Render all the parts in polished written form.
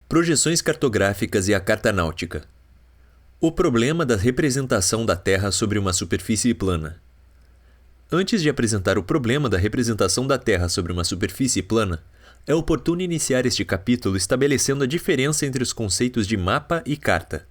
Projeções cartográficas e a carta náutica. O problema da representação da Terra sobre uma superfície plana. Antes de apresentar o problema da representação da Terra sobre uma superfície plana, é oportuno iniciar este capítulo estabelecendo a diferença entre os conceitos de mapa e carta.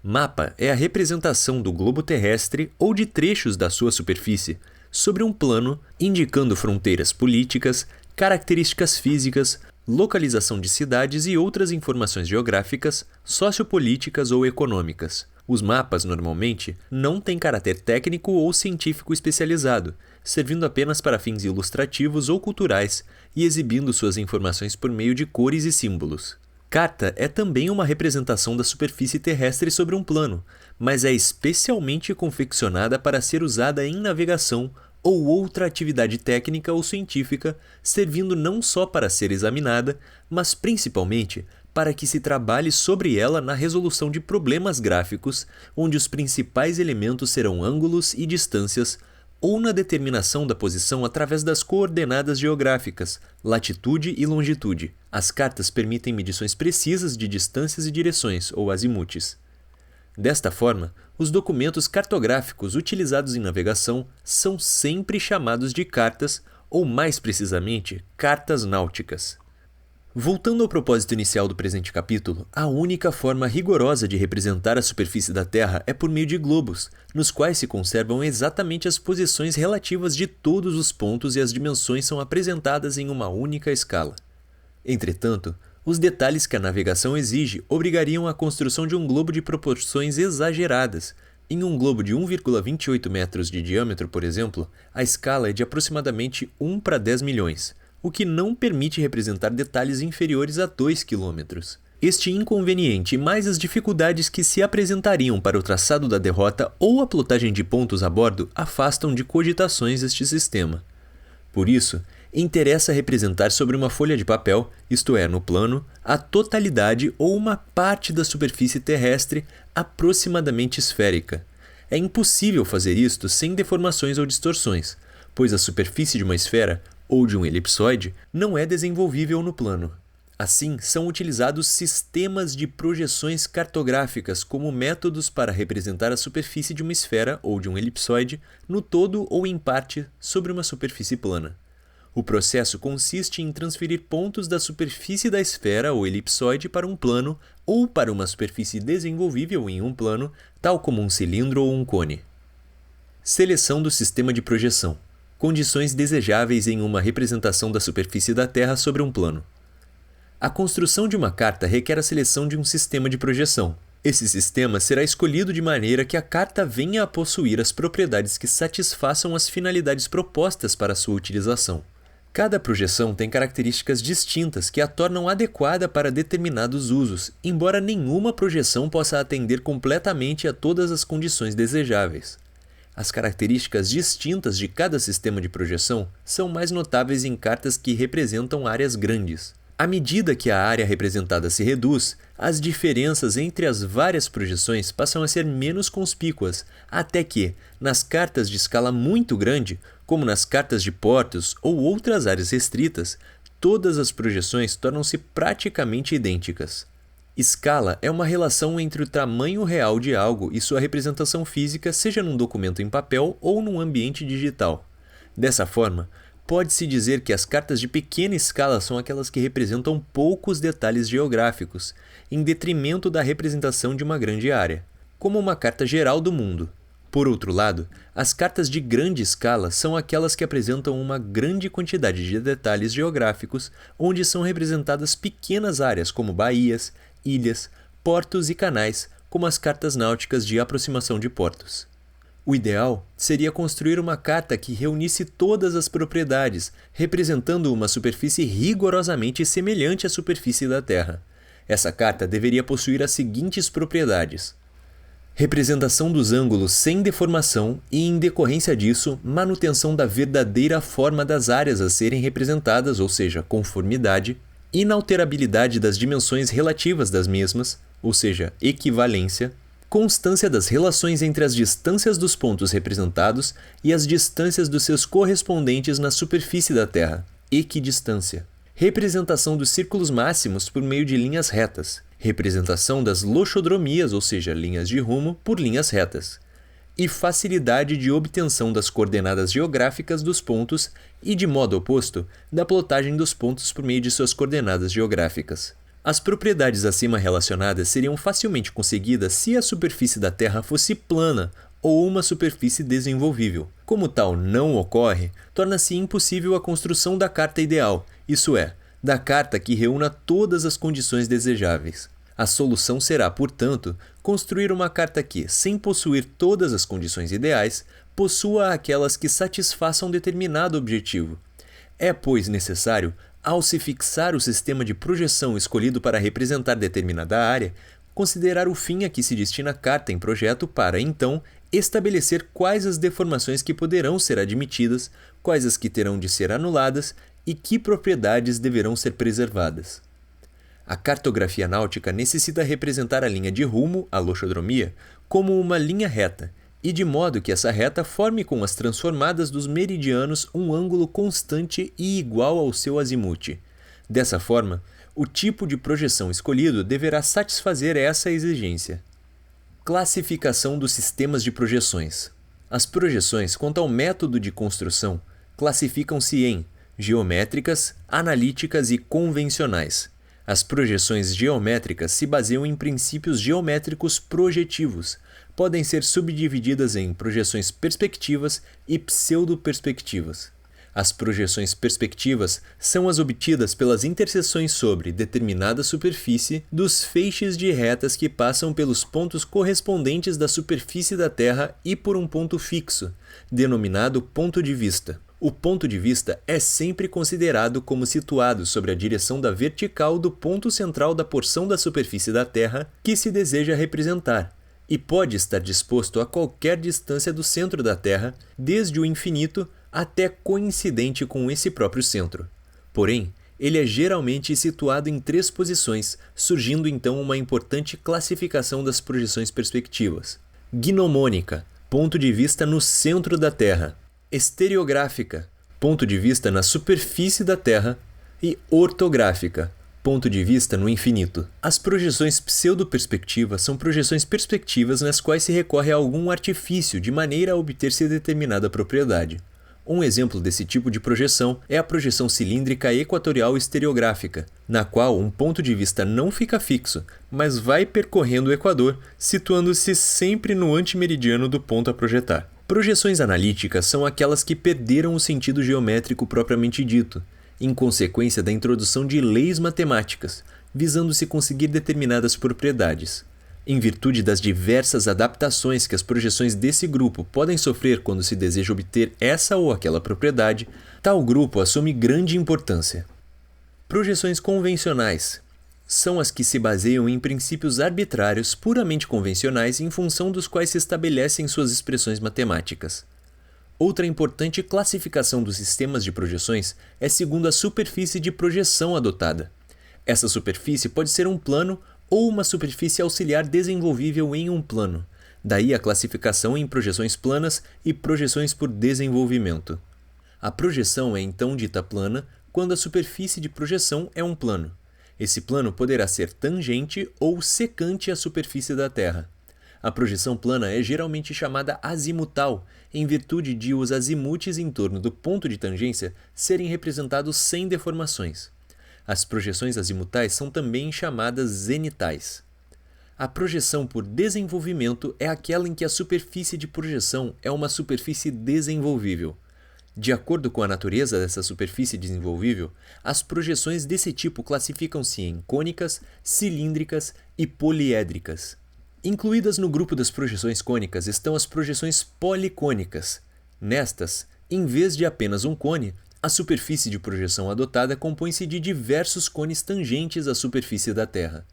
Mapa é a representação do globo terrestre ou de trechos da sua superfície sobre um plano, indicando fronteiras políticas, características físicas, localização de cidades e outras informações geográficas, sociopolíticas ou econômicas. Os mapas, normalmente, não têm caráter técnico ou científico especializado, servindo apenas para fins ilustrativos ou culturais e exibindo suas informações por meio de cores e símbolos. Carta é também uma representação da superfície terrestre sobre um plano, mas é especialmente confeccionada para ser usada em navegação ou outra atividade técnica ou científica, servindo não só para ser examinada, mas principalmente para que se trabalhe sobre ela na resolução de problemas gráficos, onde os principais elementos serão ângulos e distâncias, ou na determinação da posição através das coordenadas geográficas, latitude e longitude. As cartas permitem medições precisas de distâncias e direções, ou azimutes. Desta forma, os documentos cartográficos utilizados em navegação são sempre chamados de cartas, ou mais precisamente, cartas náuticas. Voltando ao propósito inicial do presente capítulo, a única forma rigorosa de representar a superfície da Terra é por meio de globos, nos quais se conservam exatamente as posições relativas de todos os pontos e as dimensões são apresentadas em uma única escala. Entretanto, os detalhes que a navegação exige obrigariam à construção de um globo de proporções exageradas. Em um globo de 1,28 metros de diâmetro, por exemplo, a escala é de aproximadamente 1 para 10 milhões, o que não permite representar detalhes inferiores a 2 km. Este inconveniente, mais as dificuldades que se apresentariam para o traçado da derrota ou a plotagem de pontos a bordo, afastam de cogitações este sistema. Por isso, interessa representar sobre uma folha de papel, isto é, no plano, a totalidade ou uma parte da superfície terrestre aproximadamente esférica. É impossível fazer isto sem deformações ou distorções, pois a superfície de uma esfera ou de um elipsoide não é desenvolvível no plano. Assim, são utilizados sistemas de projeções cartográficas como métodos para representar a superfície de uma esfera ou de um elipsoide no todo ou em parte sobre uma superfície plana. O processo consiste em transferir pontos da superfície da esfera ou elipsoide para um plano ou para uma superfície desenvolvível em um plano, tal como um cilindro ou um cone. Seleção do sistema de projeção. Condições desejáveis em uma representação da superfície da Terra sobre um plano. A construção de uma carta requer a seleção de um sistema de projeção. Esse sistema será escolhido de maneira que a carta venha a possuir as propriedades que satisfaçam as finalidades propostas para sua utilização. Cada projeção tem características distintas que a tornam adequada para determinados usos, embora nenhuma projeção possa atender completamente a todas as condições desejáveis. As características distintas de cada sistema de projeção são mais notáveis em cartas que representam áreas grandes. À medida que a área representada se reduz, as diferenças entre as várias projeções passam a ser menos conspícuas, até que, nas cartas de escala muito grande, como nas cartas de portos ou outras áreas restritas, todas as projeções tornam-se praticamente idênticas. Escala é uma relação entre o tamanho real de algo e sua representação física, seja num documento em papel ou num ambiente digital. Dessa forma, pode-se dizer que as cartas de pequena escala são aquelas que representam poucos detalhes geográficos, em detrimento da representação de uma grande área, como uma carta geral do mundo. Por outro lado, as cartas de grande escala são aquelas que apresentam uma grande quantidade de detalhes geográficos, onde são representadas pequenas áreas como baías, ilhas, portos e canais, como as cartas náuticas de aproximação de portos. O ideal seria construir uma carta que reunisse todas as propriedades, representando uma superfície rigorosamente semelhante à superfície da Terra. Essa carta deveria possuir as seguintes propriedades: representação dos ângulos sem deformação e, em decorrência disso, manutenção da verdadeira forma das áreas a serem representadas, ou seja, conformidade, inalterabilidade das dimensões relativas das mesmas, ou seja, equivalência, constância das relações entre as distâncias dos pontos representados e as distâncias dos seus correspondentes na superfície da Terra, equidistância, representação dos círculos máximos por meio de linhas retas, representação das loxodromias, ou seja, linhas de rumo, por linhas retas, e facilidade de obtenção das coordenadas geográficas dos pontos e, de modo oposto, da plotagem dos pontos por meio de suas coordenadas geográficas. As propriedades acima relacionadas seriam facilmente conseguidas se a superfície da Terra fosse plana ou uma superfície desenvolvível. Como tal não ocorre, torna-se impossível a construção da carta ideal, isso é, da carta que reúna todas as condições desejáveis. A solução será, portanto, construir uma carta que, sem possuir todas as condições ideais, possua aquelas que satisfaçam determinado objetivo. É, pois, necessário, ao se fixar o sistema de projeção escolhido para representar determinada área, considerar o fim a que se destina a carta em projeto para, então, estabelecer quais as deformações que poderão ser admitidas, quais as que terão de ser anuladas e que propriedades deverão ser preservadas. A cartografia náutica necessita representar a linha de rumo, a loxodromia, como uma linha reta, e de modo que essa reta forme com as transformadas dos meridianos um ângulo constante e igual ao seu azimute. Dessa forma, o tipo de projeção escolhido deverá satisfazer essa exigência. Classificação dos sistemas de projeções. As projeções, quanto ao método de construção, classificam-se em geométricas, analíticas e convencionais. As projeções geométricas se baseiam em princípios geométricos projetivos. Podem ser subdivididas em projeções perspectivas e pseudoperspectivas. As projeções perspectivas são as obtidas pelas interseções sobre determinada superfície dos feixes de retas que passam pelos pontos correspondentes da superfície da Terra e por um ponto fixo, denominado ponto de vista. O ponto de vista é sempre considerado como situado sobre a direção da vertical do ponto central da porção da superfície da Terra que se deseja representar, e pode estar disposto a qualquer distância do centro da Terra, desde o infinito até coincidente com esse próprio centro. Porém, ele é geralmente situado em 3 posições, surgindo então uma importante classificação das projeções perspectivas. Gnomônica, ponto de vista no centro da Terra. Estereográfica, ponto de vista na superfície da Terra, e ortográfica, ponto de vista no infinito. As projeções pseudoperspectivas são projeções perspectivas nas quais se recorre a algum artifício de maneira a obter-se determinada propriedade. Um exemplo desse tipo de projeção é a projeção cilíndrica equatorial estereográfica, na qual um ponto de vista não fica fixo, mas vai percorrendo o equador, situando-se sempre no antimeridiano do ponto a projetar. Projeções analíticas são aquelas que perderam o sentido geométrico propriamente dito, em consequência da introdução de leis matemáticas, visando-se conseguir determinadas propriedades. Em virtude das diversas adaptações que as projeções desse grupo podem sofrer quando se deseja obter essa ou aquela propriedade, tal grupo assume grande importância. Projeções convencionais são as que se baseiam em princípios arbitrários puramente convencionais em função dos quais se estabelecem suas expressões matemáticas. Outra importante classificação dos sistemas de projeções é segundo a superfície de projeção adotada. Essa superfície pode ser um plano ou uma superfície auxiliar desenvolvível em um plano. Daí a classificação em projeções planas e projeções por desenvolvimento. A projeção é então dita plana quando a superfície de projeção é um plano. Esse plano poderá ser tangente ou secante à superfície da Terra. A projeção plana é geralmente chamada azimutal, em virtude de os azimutes em torno do ponto de tangência serem representados sem deformações. As projeções azimutais são também chamadas zenitais. A projeção por desenvolvimento é aquela em que a superfície de projeção é uma superfície desenvolvível. De acordo com a natureza dessa superfície desenvolvível, as projeções desse tipo classificam-se em cônicas, cilíndricas e poliédricas. Incluídas no grupo das projeções cônicas estão as projeções policônicas. Nestas, em vez de apenas um cone, a superfície de projeção adotada compõe-se de diversos cones tangentes à superfície da Terra.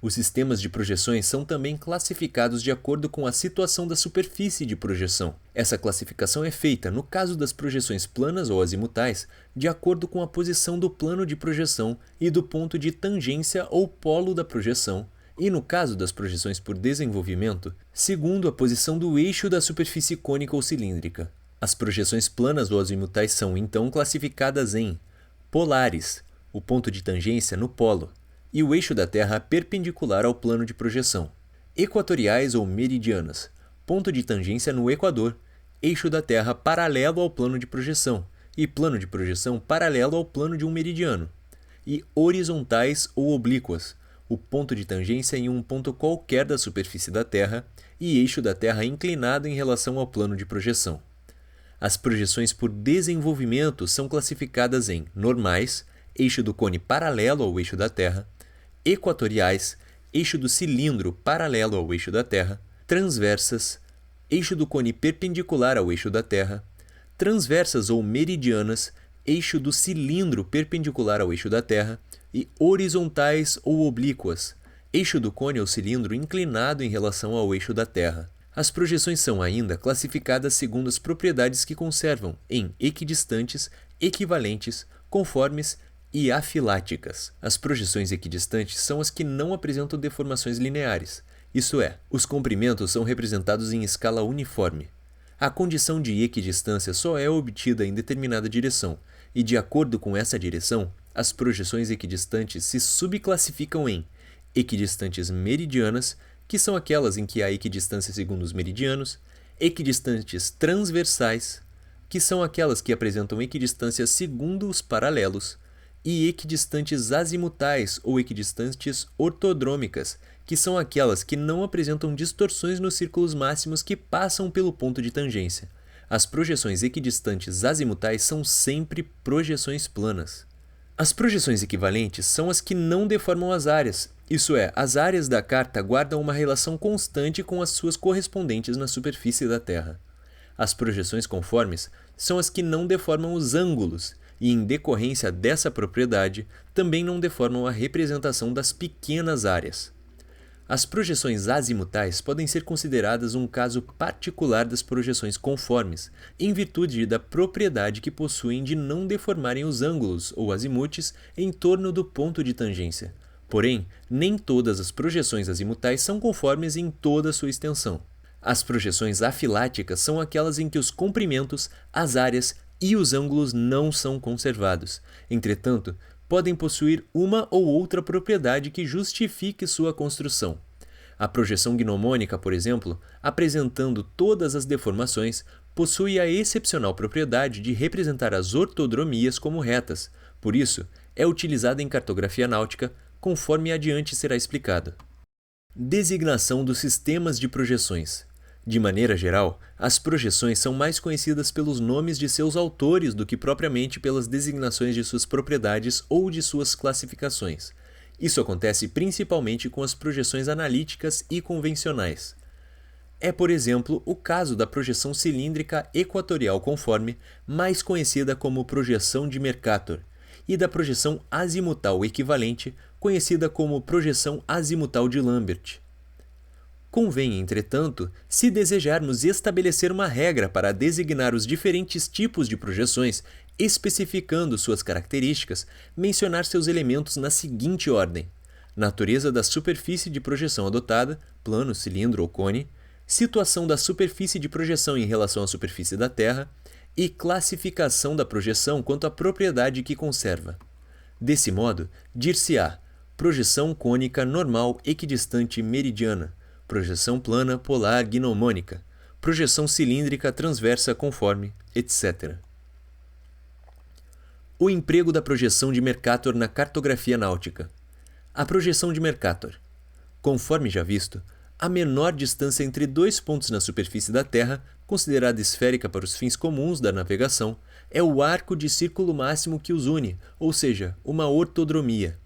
Os sistemas de projeções são também classificados de acordo com a situação da superfície de projeção. Essa classificação é feita, no caso das projeções planas ou azimutais, de acordo com a posição do plano de projeção e do ponto de tangência ou polo da projeção, e no caso das projeções por desenvolvimento, segundo a posição do eixo da superfície cônica ou cilíndrica. As projeções planas ou azimutais são, então, classificadas em polares, o ponto de tangência no polo, e o eixo da Terra perpendicular ao plano de projeção. Equatoriais ou meridianas, ponto de tangência no equador, eixo da Terra paralelo ao plano de projeção, e plano de projeção paralelo ao plano de um meridiano. E horizontais ou oblíquas, o ponto de tangência em um ponto qualquer da superfície da Terra e eixo da Terra inclinado em relação ao plano de projeção. As projeções por desenvolvimento são classificadas em normais, eixo do cone paralelo ao eixo da Terra, equatoriais, eixo do cilindro paralelo ao eixo da Terra, transversas, eixo do cone perpendicular ao eixo da Terra, transversas ou meridianas, eixo do cilindro perpendicular ao eixo da Terra, e horizontais ou oblíquas, eixo do cone ou cilindro inclinado em relação ao eixo da Terra. As projeções são ainda classificadas segundo as propriedades que conservam em equidistantes, equivalentes, conformes e afiláticas. As projeções equidistantes são as que não apresentam deformações lineares, isso é, os comprimentos são representados em escala uniforme. A condição de equidistância só é obtida em determinada direção, e de acordo com essa direção, as projeções equidistantes se subclassificam em equidistantes meridianas, que são aquelas em que há equidistância segundo os meridianos, equidistantes transversais, que são aquelas que apresentam equidistância segundo os paralelos, e equidistantes azimutais ou equidistantes ortodrômicas, que são aquelas que não apresentam distorções nos círculos máximos que passam pelo ponto de tangência. As projeções equidistantes azimutais são sempre projeções planas. As projeções equivalentes são as que não deformam as áreas, isso é, as áreas da carta guardam uma relação constante com as suas correspondentes na superfície da Terra. As projeções conformes são as que não deformam os ângulos, e em decorrência dessa propriedade, também não deformam a representação das pequenas áreas. As projeções azimutais podem ser consideradas um caso particular das projeções conformes, em virtude da propriedade que possuem de não deformarem os ângulos ou azimutes em torno do ponto de tangência. Porém, nem todas as projeções azimutais são conformes em toda a sua extensão. As projeções afiláticas são aquelas em que os comprimentos, as áreas e os ângulos não são conservados. Entretanto, podem possuir uma ou outra propriedade que justifique sua construção. A projeção gnomônica, por exemplo, apresentando todas as deformações, possui a excepcional propriedade de representar as ortodromias como retas, por isso, é utilizada em cartografia náutica, conforme adiante será explicado. Designação dos sistemas de projeções. De maneira geral, as projeções são mais conhecidas pelos nomes de seus autores do que propriamente pelas designações de suas propriedades ou de suas classificações. Isso acontece principalmente com as projeções analíticas e convencionais. É, por exemplo, o caso da projeção cilíndrica equatorial conforme, mais conhecida como projeção de Mercator, e da projeção azimutal equivalente, conhecida como projeção azimutal de Lambert. Convém, entretanto, se desejarmos estabelecer uma regra para designar os diferentes tipos de projeções, especificando suas características, mencionar seus elementos na seguinte ordem: natureza da superfície de projeção adotada, plano, cilindro ou cone, situação da superfície de projeção em relação à superfície da Terra e classificação da projeção quanto à propriedade que conserva. Desse modo, dir-se-á projeção cônica normal equidistante meridiana, projeção plana polar gnomônica, projeção cilíndrica transversa conforme, etc. O emprego da projeção de Mercator na cartografia náutica. A projeção de Mercator. Conforme já visto, a menor distância entre dois pontos na superfície da Terra, considerada esférica para os fins comuns da navegação, é o arco de círculo máximo que os une, ou seja, uma ortodromia.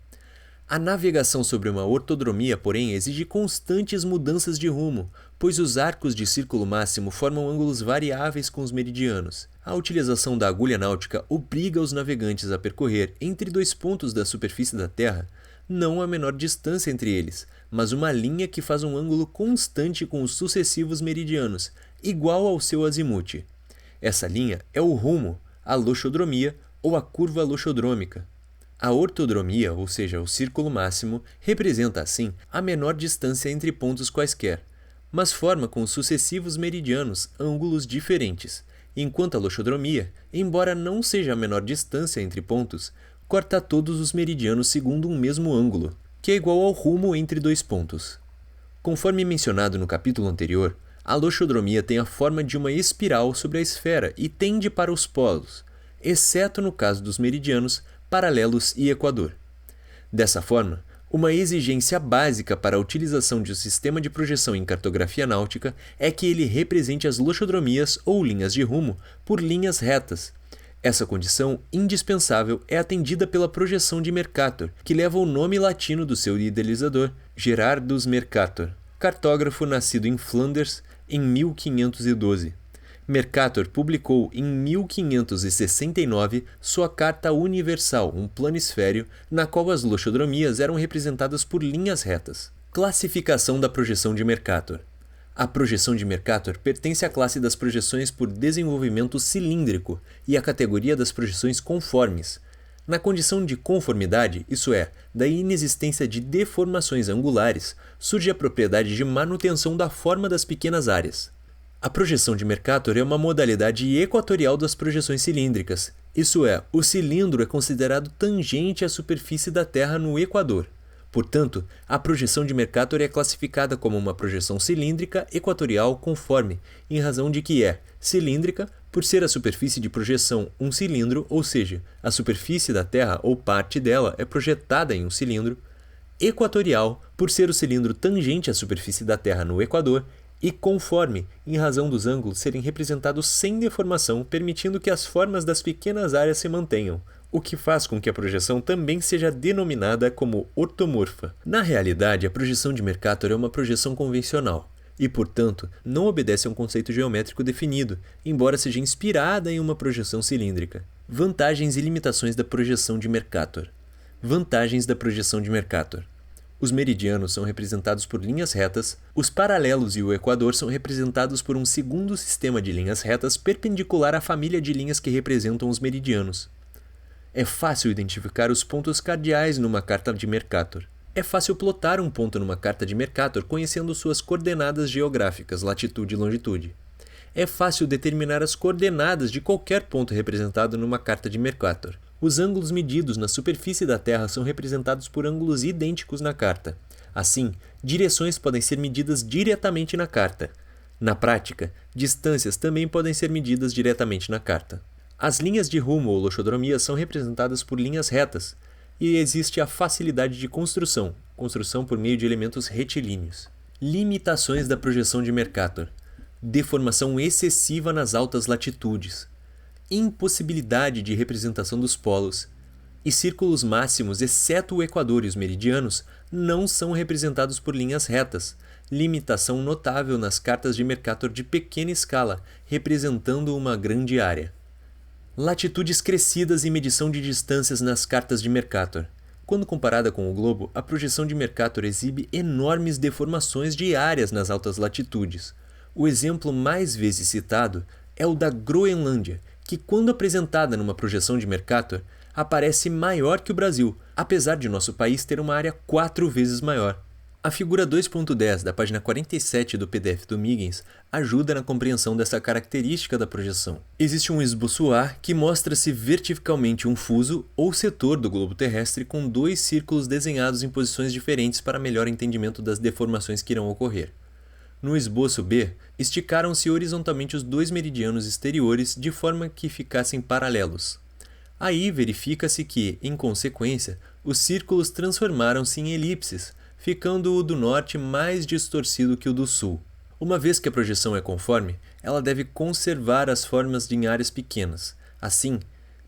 A navegação sobre uma ortodromia, porém, exige constantes mudanças de rumo, pois os arcos de círculo máximo formam ângulos variáveis com os meridianos. A utilização da agulha náutica obriga os navegantes a percorrer entre dois pontos da superfície da Terra, não a menor distância entre eles, mas uma linha que faz um ângulo constante com os sucessivos meridianos, igual ao seu azimute. Essa linha é o rumo, a loxodromia ou a curva loxodrômica. A ortodromia, ou seja, o círculo máximo, representa, assim, a menor distância entre pontos quaisquer, mas forma com os sucessivos meridianos ângulos diferentes, enquanto a loxodromia, embora não seja a menor distância entre pontos, corta todos os meridianos segundo um mesmo ângulo, que é igual ao rumo entre dois pontos. Conforme mencionado no capítulo anterior, a loxodromia tem a forma de uma espiral sobre a esfera e tende para os polos, exceto no caso dos meridianos, paralelos e equador. Dessa forma, uma exigência básica para a utilização de um sistema de projeção em cartografia náutica é que ele represente as loxodromias ou linhas de rumo por linhas retas. Essa condição indispensável é atendida pela projeção de Mercator, que leva o nome latino do seu idealizador, Gerardus Mercator, cartógrafo nascido em Flanders em 1512. Mercator publicou em 1569 sua Carta Universal, um planisfério, na qual as loxodromias eram representadas por linhas retas. Classificação da projeção de Mercator. A projeção de Mercator pertence à classe das projeções por desenvolvimento cilíndrico e à categoria das projeções conformes. Na condição de conformidade, isso é, da inexistência de deformações angulares, surge a propriedade de manutenção da forma das pequenas áreas. A projeção de Mercator é uma modalidade equatorial das projeções cilíndricas, isso é, o cilindro é considerado tangente à superfície da Terra no equador. Portanto, a projeção de Mercator é classificada como uma projeção cilíndrica equatorial conforme, em razão de que é cilíndrica por ser a superfície de projeção um cilindro, ou seja, a superfície da Terra ou parte dela é projetada em um cilindro, equatorial por ser o cilindro tangente à superfície da Terra no equador, e conforme, em razão dos ângulos serem representados sem deformação, permitindo que as formas das pequenas áreas se mantenham, o que faz com que a projeção também seja denominada como ortomorfa. Na realidade, a projeção de Mercator é uma projeção convencional e, portanto, não obedece a um conceito geométrico definido, embora seja inspirada em uma projeção cilíndrica. Vantagens e limitações da projeção de Mercator. Vantagens da projeção de Mercator. Os meridianos são representados por linhas retas, os paralelos e o equador são representados por um segundo sistema de linhas retas perpendicular à família de linhas que representam os meridianos. É fácil identificar os pontos cardeais numa carta de Mercator. É fácil plotar um ponto numa carta de Mercator conhecendo suas coordenadas geográficas, latitude e longitude. É fácil determinar as coordenadas de qualquer ponto representado numa carta de Mercator. Os ângulos medidos na superfície da Terra são representados por ângulos idênticos na carta. Assim, direções podem ser medidas diretamente na carta. Na prática, distâncias também podem ser medidas diretamente na carta. As linhas de rumo ou loxodromia são representadas por linhas retas, e existe a facilidade de construção por meio de elementos retilíneos. Limitações da projeção de Mercator. Deformação excessiva nas altas latitudes. Impossibilidade de representação dos polos. E círculos máximos, exceto o equador e os meridianos, não são representados por linhas retas. Limitação notável nas cartas de Mercator de pequena escala, representando uma grande área. Latitudes crescidas e medição de distâncias nas cartas de Mercator. Quando comparada com o globo, a projeção de Mercator exibe enormes deformações de áreas nas altas latitudes. O exemplo mais vezes citado é o da Groenlândia, que quando apresentada numa projeção de Mercator, aparece maior que o Brasil, apesar de nosso país ter uma área 4 vezes maior. A figura 2.10 da página 47 do PDF do Huygens ajuda na compreensão dessa característica da projeção. Existe um esboço A que mostra-se verticalmente um fuso ou setor do globo terrestre com dois círculos desenhados em posições diferentes para melhor entendimento das deformações que irão ocorrer. No esboço B, esticaram-se horizontalmente os dois meridianos exteriores de forma que ficassem paralelos. Aí verifica-se que, em consequência, os círculos transformaram-se em elipses, ficando o do norte mais distorcido que o do sul. Uma vez que a projeção é conforme, ela deve conservar as formas em áreas pequenas. Assim,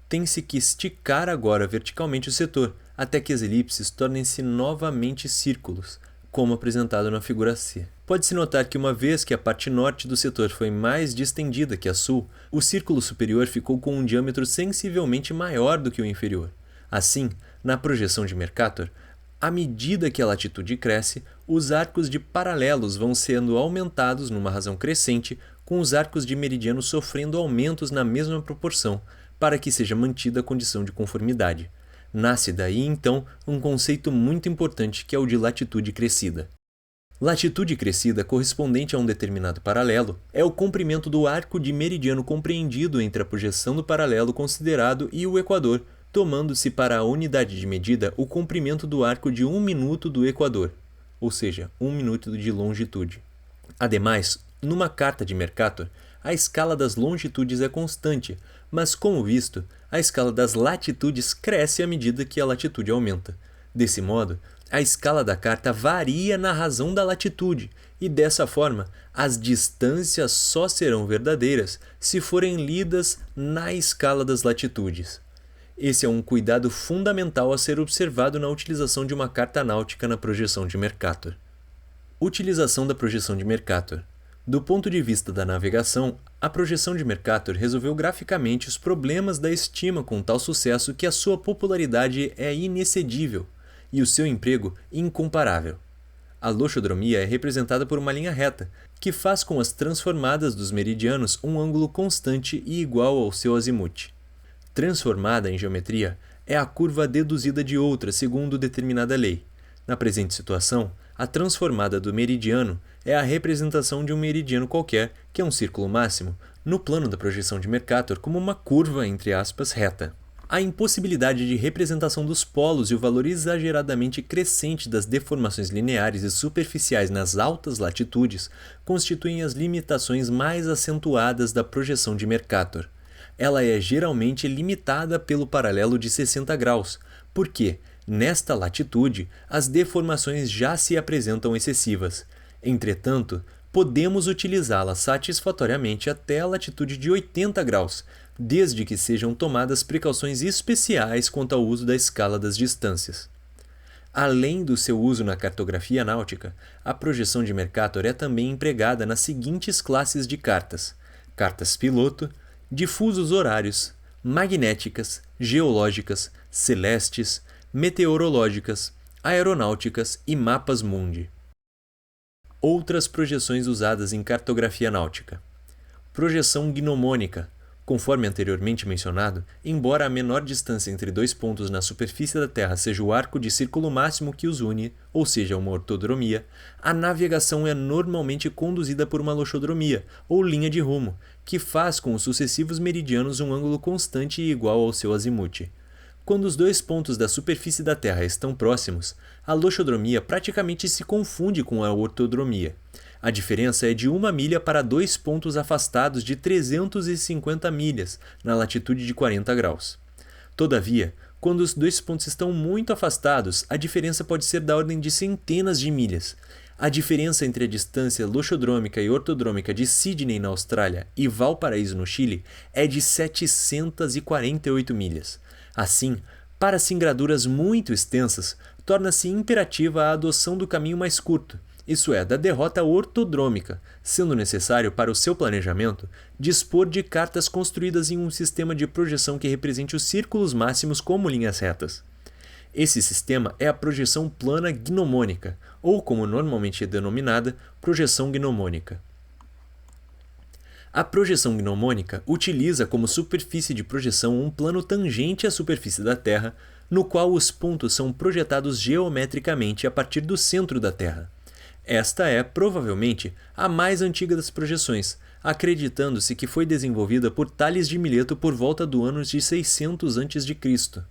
tem-se que esticar agora verticalmente o setor, até que as elipses tornem-se novamente círculos, como apresentado na figura C. Pode-se notar que uma vez que a parte norte do setor foi mais distendida que a sul, o círculo superior ficou com um diâmetro sensivelmente maior do que o inferior. Assim, na projeção de Mercator, à medida que a latitude cresce, os arcos de paralelos vão sendo aumentados numa razão crescente, com os arcos de meridiano sofrendo aumentos na mesma proporção, para que seja mantida a condição de conformidade. Nasce daí, então, um conceito muito importante que é o de latitude crescida. Latitude crescida correspondente a um determinado paralelo é o comprimento do arco de meridiano compreendido entre a projeção do paralelo considerado e o equador, tomando-se para a unidade de medida o comprimento do arco de 1 minuto do equador, ou seja, 1 minuto de longitude. Ademais, numa carta de Mercator, a escala das longitudes é constante, mas, como visto, a escala das latitudes cresce à medida que a latitude aumenta. Desse modo, a escala da carta varia na razão da latitude, e dessa forma, as distâncias só serão verdadeiras se forem lidas na escala das latitudes. Esse é um cuidado fundamental a ser observado na utilização de uma carta náutica na projeção de Mercator. Utilização da projeção de Mercator. Do ponto de vista da navegação, a projeção de Mercator resolveu graficamente os problemas da estima com tal sucesso que a sua popularidade é inexcedível e o seu emprego incomparável. A loxodromia é representada por uma linha reta, que faz com as transformadas dos meridianos um ângulo constante e igual ao seu azimute. Transformada em geometria é a curva deduzida de outra segundo determinada lei. Na presente situação, a transformada do meridiano é a representação de um meridiano qualquer, que é um círculo máximo, no plano da projeção de Mercator como uma curva, entre aspas, reta. A impossibilidade de representação dos polos e o valor exageradamente crescente das deformações lineares e superficiais nas altas latitudes constituem as limitações mais acentuadas da projeção de Mercator. Ela é geralmente limitada pelo paralelo de 60 graus, porque, nesta latitude, as deformações já se apresentam excessivas. Entretanto, podemos utilizá-la satisfatoriamente até a latitude de 80 graus, desde que sejam tomadas precauções especiais quanto ao uso da escala das distâncias. Além do seu uso na cartografia náutica, a projeção de Mercator é também empregada nas seguintes classes de cartas: cartas piloto, de fusos horários, magnéticas, geológicas, celestes, meteorológicas, aeronáuticas e mapas mundi. Outras projeções usadas em cartografia náutica. Projeção gnomônica. Conforme anteriormente mencionado, embora a menor distância entre dois pontos na superfície da Terra seja o arco de círculo máximo que os une, ou seja, uma ortodromia, a navegação é normalmente conduzida por uma loxodromia, ou linha de rumo, que faz com os sucessivos meridianos um ângulo constante e igual ao seu azimute. Quando os dois pontos da superfície da Terra estão próximos, a loxodromia praticamente se confunde com a ortodromia. A diferença é de 1 milha para dois pontos afastados de 350 milhas, na latitude de 40 graus. Todavia, quando os dois pontos estão muito afastados, a diferença pode ser da ordem de centenas de milhas. A diferença entre a distância loxodrômica e ortodrômica de Sydney, na Austrália, e Valparaíso, no Chile, é de 748 milhas. Assim, para singraduras muito extensas, torna-se imperativa a adoção do caminho mais curto, isso é, da derrota ortodrômica, sendo necessário para o seu planejamento dispor de cartas construídas em um sistema de projeção que represente os círculos máximos como linhas retas. Esse sistema é a projeção plana gnomônica, ou como normalmente é denominada, projeção gnomônica. A projeção gnomônica utiliza como superfície de projeção um plano tangente à superfície da Terra, no qual os pontos são projetados geometricamente a partir do centro da Terra. Esta é, provavelmente, a mais antiga das projeções, acreditando-se que foi desenvolvida por Tales de Mileto por volta do ano de 600 a.C.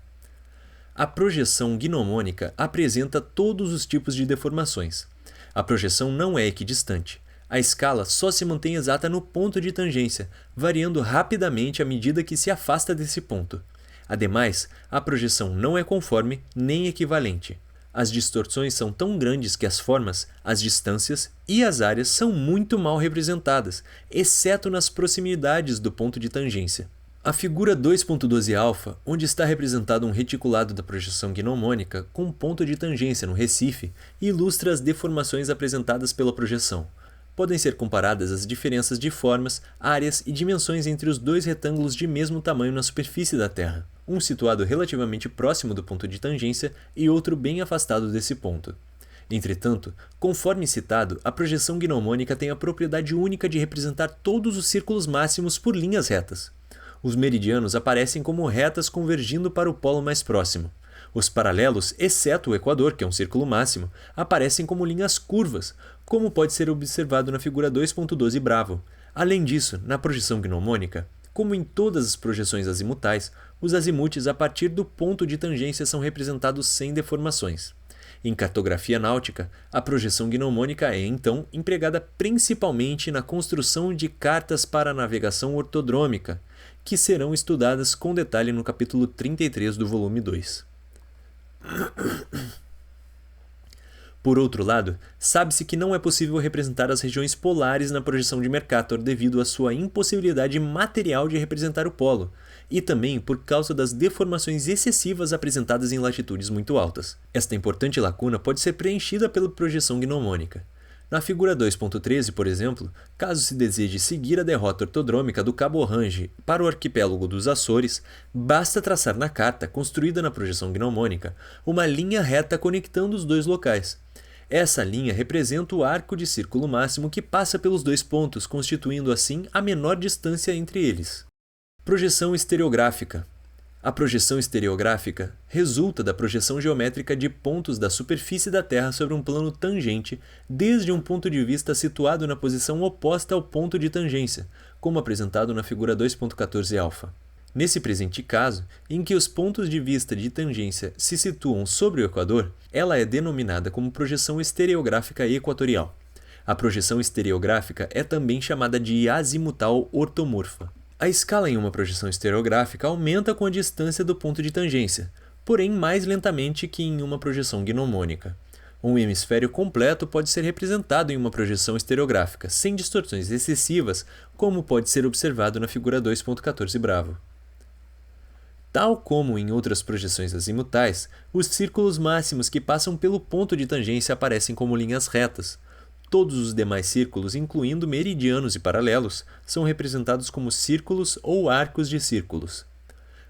A projeção gnomônica apresenta todos os tipos de deformações. A projeção não é equidistante. A escala só se mantém exata no ponto de tangência, variando rapidamente à medida que se afasta desse ponto. Ademais, a projeção não é conforme nem equivalente. As distorções são tão grandes que as formas, as distâncias e as áreas são muito mal representadas, exceto nas proximidades do ponto de tangência. A figura 2.12α, onde está representado um reticulado da projeção gnomônica com ponto de tangência no recife, ilustra as deformações apresentadas pela projeção. Podem ser comparadas as diferenças de formas, áreas e dimensões entre os dois retângulos de mesmo tamanho na superfície da Terra, um situado relativamente próximo do ponto de tangência e outro bem afastado desse ponto. Entretanto, conforme citado, a projeção gnomônica tem a propriedade única de representar todos os círculos máximos por linhas retas. Os meridianos aparecem como retas convergindo para o polo mais próximo. Os paralelos, exceto o equador, que é um círculo máximo, aparecem como linhas curvas, como pode ser observado na figura 2.12 Bravo. Além disso, na projeção gnomônica, como em todas as projeções azimutais, os azimutes a partir do ponto de tangência são representados sem deformações. Em cartografia náutica, a projeção gnomônica é, então, empregada principalmente na construção de cartas para a navegação ortodrômica, que serão estudadas com detalhe no capítulo 33 do volume 2. Por outro lado, sabe-se que não é possível representar as regiões polares na projeção de Mercator devido à sua impossibilidade material de representar o polo, e também por causa das deformações excessivas apresentadas em latitudes muito altas. Esta importante lacuna pode ser preenchida pela projeção gnomônica. Na figura 2.13, por exemplo, caso se deseje seguir a derrota ortodrômica do Cabo Orange para o arquipélago dos Açores, basta traçar na carta, construída na projeção gnomônica, uma linha reta conectando os dois locais. Essa linha representa o arco de círculo máximo que passa pelos dois pontos, constituindo assim a menor distância entre eles. Projeção estereográfica. A projeção estereográfica resulta da projeção geométrica de pontos da superfície da Terra sobre um plano tangente desde um ponto de vista situado na posição oposta ao ponto de tangência, como apresentado na figura 2.14 α. Nesse presente caso, em que os pontos de vista de tangência se situam sobre o equador, ela é denominada como projeção estereográfica equatorial. A projeção estereográfica é também chamada de azimutal ortomorfa. A escala em uma projeção estereográfica aumenta com a distância do ponto de tangência, porém mais lentamente que em uma projeção gnomônica. Um hemisfério completo pode ser representado em uma projeção estereográfica, sem distorções excessivas, como pode ser observado na figura 2.14 Bravo. Tal como em outras projeções azimutais, os círculos máximos que passam pelo ponto de tangência aparecem como linhas retas. Todos os demais círculos, incluindo meridianos e paralelos, são representados como círculos ou arcos de círculos.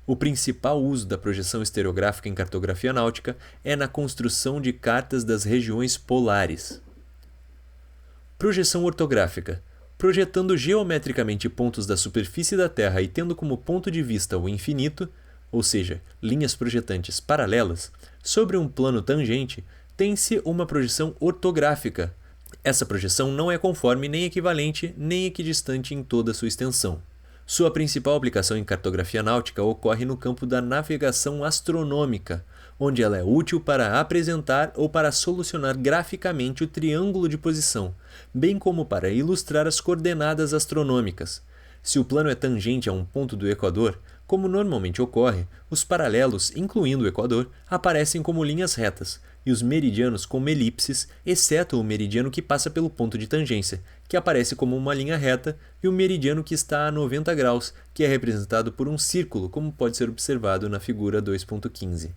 O principal uso da projeção estereográfica em cartografia náutica é na construção de cartas das regiões polares. Projeção ortográfica. Projetando geometricamente pontos da superfície da Terra e tendo como ponto de vista o infinito, ou seja, linhas projetantes paralelas, sobre um plano tangente, tem-se uma projeção ortográfica. Essa projeção não é conforme nem equivalente nem equidistante em toda sua extensão. Sua principal aplicação em cartografia náutica ocorre no campo da navegação astronômica, onde ela é útil para apresentar ou para solucionar graficamente o triângulo de posição, bem como para ilustrar as coordenadas astronômicas. Se o plano é tangente a um ponto do equador, como normalmente ocorre, os paralelos, incluindo o equador, aparecem como linhas retas, e os meridianos como elipses, exceto o meridiano que passa pelo ponto de tangência, que aparece como uma linha reta, e o meridiano que está a 90 graus, que é representado por um círculo, como pode ser observado na figura 2.15.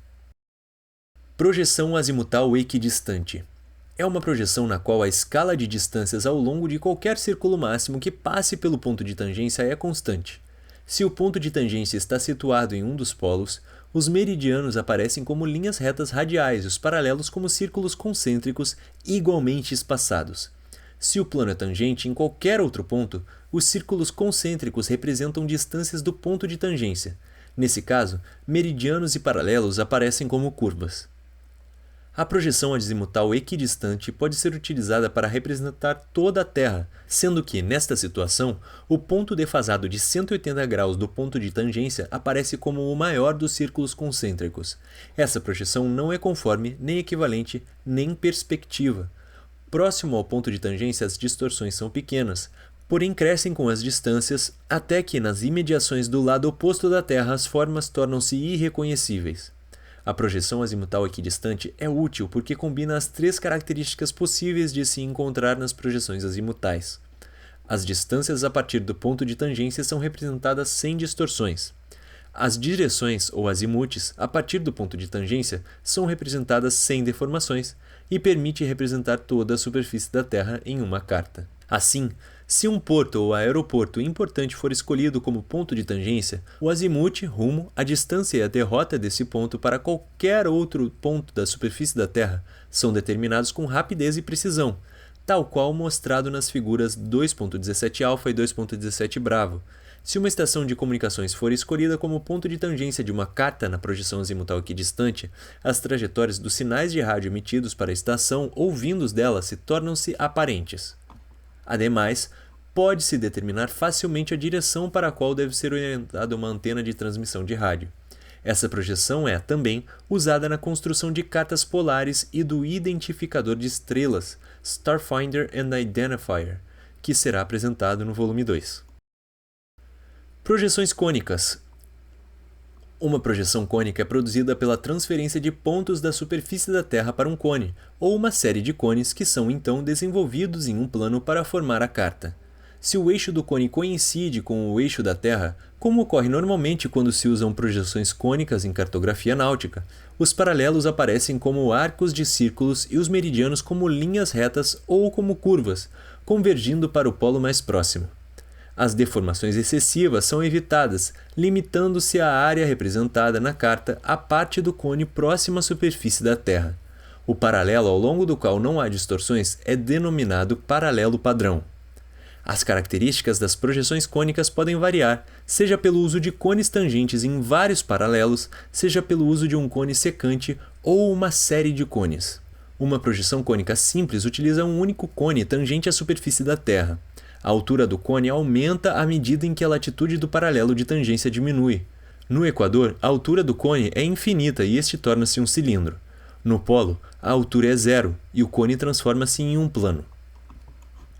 Projeção azimutal equidistante. É uma projeção na qual a escala de distâncias ao longo de qualquer círculo máximo que passe pelo ponto de tangência é constante. Se o ponto de tangência está situado em um dos polos, os meridianos aparecem como linhas retas radiais e os paralelos como círculos concêntricos igualmente espaçados. Se o plano é tangente em qualquer outro ponto, os círculos concêntricos representam distâncias do ponto de tangência. Nesse caso, meridianos e paralelos aparecem como curvas. A projeção azimutal equidistante pode ser utilizada para representar toda a Terra, sendo que, nesta situação, o ponto defasado de 180 graus do ponto de tangência aparece como o maior dos círculos concêntricos. Essa projeção não é conforme, nem equivalente, nem perspectiva. Próximo ao ponto de tangência, as distorções são pequenas, porém crescem com as distâncias, até que nas imediações do lado oposto da Terra as formas tornam-se irreconhecíveis. A projeção azimutal equidistante é útil porque combina as três características possíveis de se encontrar nas projeções azimutais. As distâncias a partir do ponto de tangência são representadas sem distorções. As direções ou azimutes a partir do ponto de tangência são representadas sem deformações e permite representar toda a superfície da Terra em uma carta. Assim, se um porto ou aeroporto importante for escolhido como ponto de tangência, o azimute, rumo, a distância e a derrota desse ponto para qualquer outro ponto da superfície da Terra são determinados com rapidez e precisão, tal qual mostrado nas figuras 2.17 α e 2.17 Bravo. Se uma estação de comunicações for escolhida como ponto de tangência de uma carta na projeção azimutal equidistante, as trajetórias dos sinais de rádio emitidos para a estação ou vindos dela se tornam-se aparentes. Ademais, pode-se determinar facilmente a direção para a qual deve ser orientada uma antena de transmissão de rádio. Essa projeção é, também, usada na construção de cartas polares e do identificador de estrelas, Starfinder and Identifier, que será apresentado no volume 2. Projeções cônicas. Uma projeção cônica é produzida pela transferência de pontos da superfície da Terra para um cone, ou uma série de cones que são então desenvolvidos em um plano para formar a carta. Se o eixo do cone coincide com o eixo da Terra, como ocorre normalmente quando se usam projeções cônicas em cartografia náutica, os paralelos aparecem como arcos de círculos e os meridianos como linhas retas ou como curvas, convergindo para o polo mais próximo. As deformações excessivas são evitadas, limitando-se a área representada na carta à parte do cone próxima à superfície da Terra. O paralelo ao longo do qual não há distorções é denominado paralelo padrão. As características das projeções cônicas podem variar, seja pelo uso de cones tangentes em vários paralelos, seja pelo uso de um cone secante ou uma série de cones. Uma projeção cônica simples utiliza um único cone tangente à superfície da Terra. A altura do cone aumenta à medida em que a latitude do paralelo de tangência diminui. No equador, a altura do cone é infinita e este torna-se um cilindro. No polo, a altura é zero e o cone transforma-se em um plano.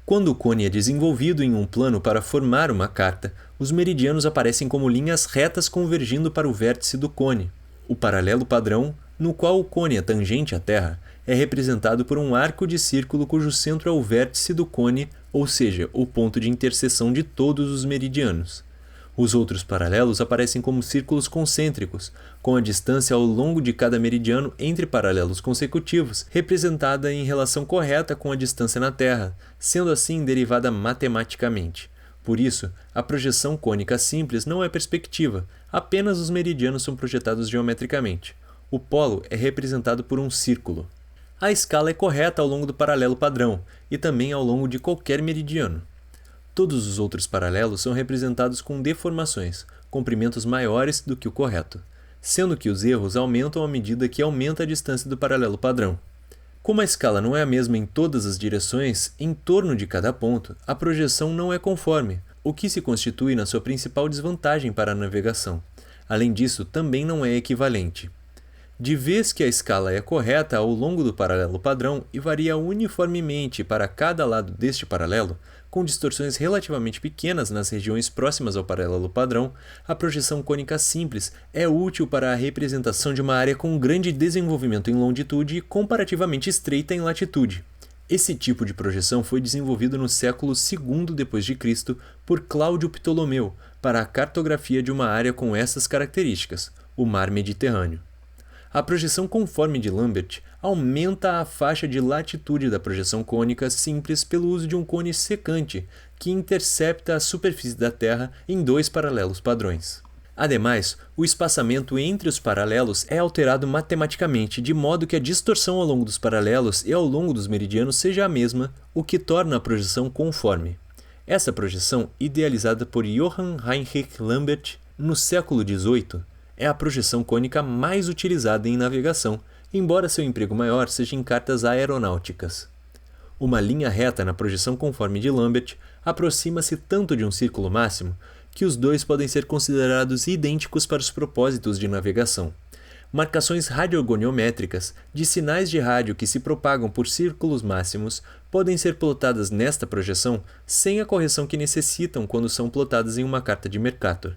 Quando o cone é desenvolvido em um plano para formar uma carta, os meridianos aparecem como linhas retas convergindo para o vértice do cone. O paralelo padrão, no qual o cone é tangente à Terra, é representado por um arco de círculo cujo centro é o vértice do cone, ou seja, o ponto de interseção de todos os meridianos. Os outros paralelos aparecem como círculos concêntricos, com a distância ao longo de cada meridiano entre paralelos consecutivos representada em relação correta com a distância na Terra, sendo assim derivada matematicamente. Por isso, a projeção cônica simples não é perspectiva, apenas os meridianos são projetados geometricamente. O polo é representado por um círculo. A escala é correta ao longo do paralelo padrão e também ao longo de qualquer meridiano. Todos os outros paralelos são representados com deformações, comprimentos maiores do que o correto, sendo que os erros aumentam à medida que aumenta a distância do paralelo padrão. Como a escala não é a mesma em todas as direções, em torno de cada ponto, a projeção não é conforme, o que se constitui na sua principal desvantagem para a navegação. Além disso, também não é equivalente. De vez que a escala é correta ao longo do paralelo padrão e varia uniformemente para cada lado deste paralelo, com distorções relativamente pequenas nas regiões próximas ao paralelo padrão, a projeção cônica simples é útil para a representação de uma área com grande desenvolvimento em longitude e comparativamente estreita em latitude. Esse tipo de projeção foi desenvolvido no século II d.C. por Cláudio Ptolomeu para a cartografia de uma área com essas características, o Mar Mediterrâneo. A projeção conforme de Lambert aumenta a faixa de latitude da projeção cônica simples pelo uso de um cone secante, que intercepta a superfície da Terra em dois paralelos padrões. Ademais, o espaçamento entre os paralelos é alterado matematicamente, de modo que a distorção ao longo dos paralelos e ao longo dos meridianos seja a mesma, o que torna a projeção conforme. Essa projeção, idealizada por Johann Heinrich Lambert no século XVIII, é a projeção cônica mais utilizada em navegação, embora seu emprego maior seja em cartas aeronáuticas. Uma linha reta na projeção conforme de Lambert aproxima-se tanto de um círculo máximo que os dois podem ser considerados idênticos para os propósitos de navegação. Marcações radiogoniométricas de sinais de rádio que se propagam por círculos máximos podem ser plotadas nesta projeção sem a correção que necessitam quando são plotadas em uma carta de Mercator.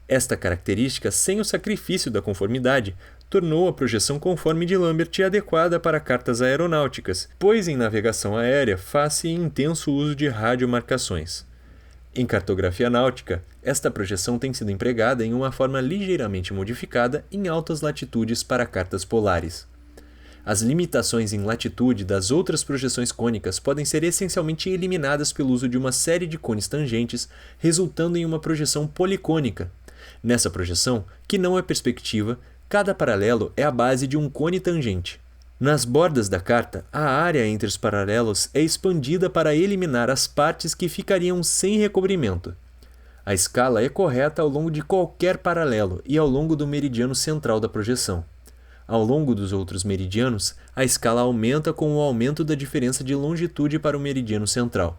Esta característica, sem o sacrifício da conformidade, tornou a projeção conforme de Lambert adequada para cartas aeronáuticas, pois em navegação aérea faz-se intenso uso de radiomarcações. Em cartografia náutica, esta projeção tem sido empregada em uma forma ligeiramente modificada em altas latitudes para cartas polares. As limitações em latitude das outras projeções cônicas podem ser essencialmente eliminadas pelo uso de uma série de cones tangentes, resultando em uma projeção policônica. Nessa projeção, que não é perspectiva, cada paralelo é a base de um cone tangente. Nas bordas da carta, a área entre os paralelos é expandida para eliminar as partes que ficariam sem recobrimento. A escala é correta ao longo de qualquer paralelo e ao longo do meridiano central da projeção. Ao longo dos outros meridianos, a escala aumenta com o aumento da diferença de longitude para o meridiano central.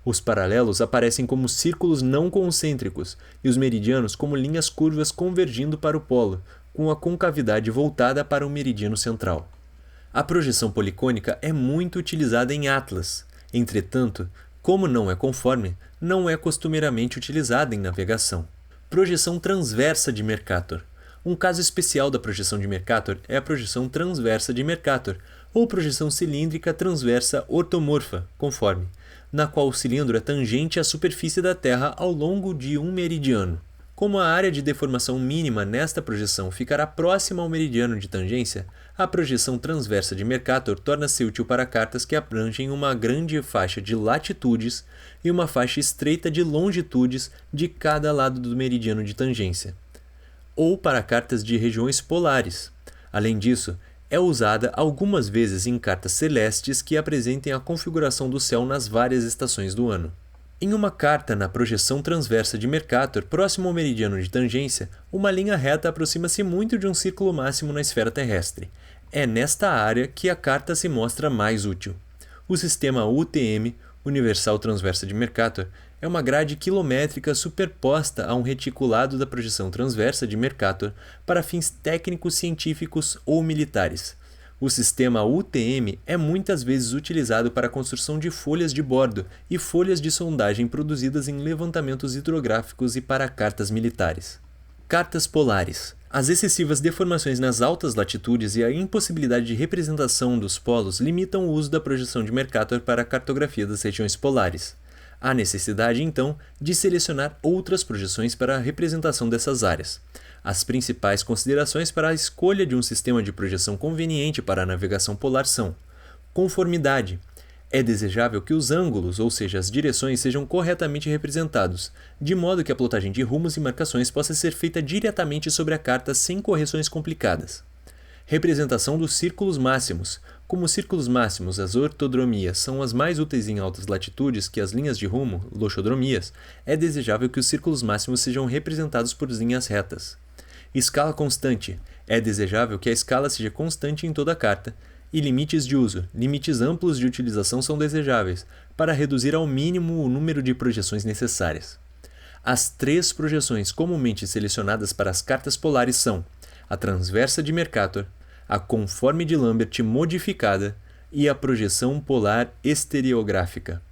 Os paralelos aparecem como círculos não concêntricos e os meridianos como linhas curvas convergindo para o polo, com a concavidade voltada para o meridiano central. A projeção policônica é muito utilizada em atlas. Entretanto, como não é conforme, não é costumeiramente utilizada em navegação. Projeção transversa de Mercator. Um caso especial da projeção de Mercator é a projeção transversa de Mercator, ou projeção cilíndrica transversa ortomorfa, conforme, na qual o cilindro é tangente à superfície da Terra ao longo de um meridiano. Como a área de deformação mínima nesta projeção ficará próxima ao meridiano de tangência, a projeção transversa de Mercator torna-se útil para cartas que abrangem uma grande faixa de latitudes e uma faixa estreita de longitudes de cada lado do meridiano de tangência, ou para cartas de regiões polares. Além disso, é usada algumas vezes em cartas celestes que apresentem a configuração do céu nas várias estações do ano. Em uma carta na projeção transversa de Mercator, próximo ao meridiano de tangência, uma linha reta aproxima-se muito de um círculo máximo na esfera terrestre. É nesta área que a carta se mostra mais útil. O sistema UTM, Universal Transversa de Mercator, é uma grade quilométrica superposta a um reticulado da projeção transversa de Mercator para fins técnicos, científicos ou militares. O sistema UTM é muitas vezes utilizado para a construção de folhas de bordo e folhas de sondagem produzidas em levantamentos hidrográficos e para cartas militares. Cartas polares. As excessivas deformações nas altas latitudes e a impossibilidade de representação dos polos limitam o uso da projeção de Mercator para a cartografia das regiões polares. Há necessidade, então, de selecionar outras projeções para a representação dessas áreas. As principais considerações para a escolha de um sistema de projeção conveniente para a navegação polar são: conformidade. É desejável que os ângulos, ou seja, as direções, sejam corretamente representados, de modo que a plotagem de rumos e marcações possa ser feita diretamente sobre a carta sem correções complicadas. Representação dos círculos máximos. Como os círculos máximos, as ortodromias, são as mais úteis em altas latitudes que as linhas de rumo, loxodromias, é desejável que os círculos máximos sejam representados por linhas retas. Escala constante. É desejável que a escala seja constante em toda a carta. E limites de uso. Limites amplos de utilização são desejáveis, para reduzir ao mínimo o número de projeções necessárias. As 3 projeções comumente selecionadas para as cartas polares são a transversa de Mercator, a conforme de Lambert modificada e a projeção polar estereográfica.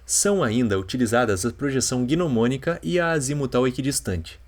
São ainda utilizadas a projeção gnomônica e a azimutal equidistante.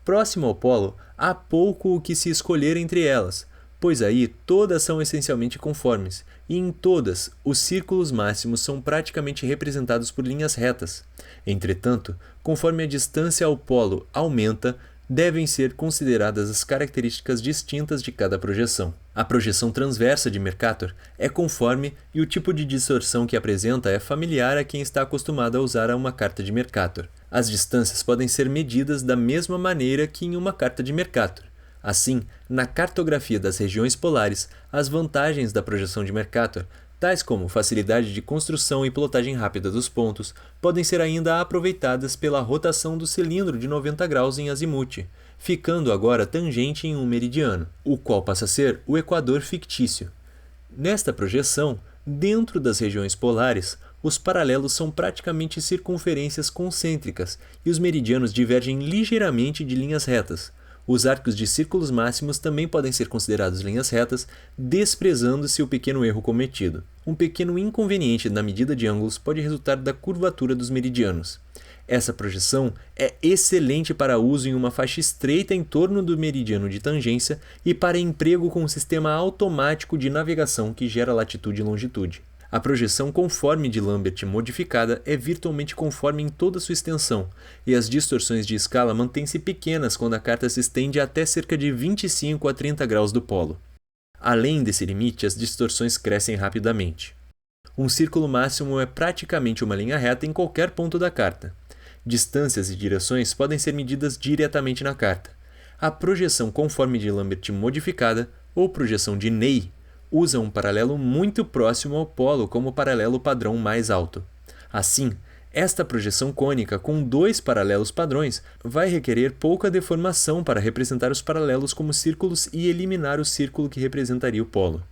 Próximo ao polo, há pouco o que se escolher entre elas, pois aí todas são essencialmente conformes, e em todas os círculos máximos são praticamente representados por linhas retas. Entretanto, conforme a distância ao polo aumenta, devem ser consideradas as características distintas de cada projeção. A projeção transversa de Mercator é conforme e o tipo de distorção que apresenta é familiar a quem está acostumado a usar uma carta de Mercator. As distâncias podem ser medidas da mesma maneira que em uma carta de Mercator. Assim, na cartografia das regiões polares, as vantagens da projeção de Mercator, tais como facilidade de construção e plotagem rápida dos pontos, podem ser ainda aproveitadas pela rotação do cilindro de 90 graus em azimuth, ficando agora tangente em um meridiano, o qual passa a ser o equador fictício. Nesta projeção, dentro das regiões polares, os paralelos são praticamente circunferências concêntricas e os meridianos divergem ligeiramente de linhas retas. Os arcos de círculos máximos também podem ser considerados linhas retas, desprezando-se o pequeno erro cometido. Um pequeno inconveniente na medida de ângulos pode resultar da curvatura dos meridianos. Essa projeção é excelente para uso em uma faixa estreita em torno do meridiano de tangência e para emprego com um sistema automático de navegação que gera latitude e longitude. A projeção conforme de Lambert modificada é virtualmente conforme em toda sua extensão, e as distorções de escala mantêm-se pequenas quando a carta se estende até cerca de 25 a 30 graus do polo. Além desse limite, as distorções crescem rapidamente. Um círculo máximo é praticamente uma linha reta em qualquer ponto da carta. Distâncias e direções podem ser medidas diretamente na carta. A projeção conforme de Lambert modificada, ou projeção de Ney, usa um paralelo muito próximo ao polo como paralelo padrão mais alto. Assim, esta projeção cônica com 2 paralelos padrões vai requerer pouca deformação para representar os paralelos como círculos e eliminar o círculo que representaria o polo.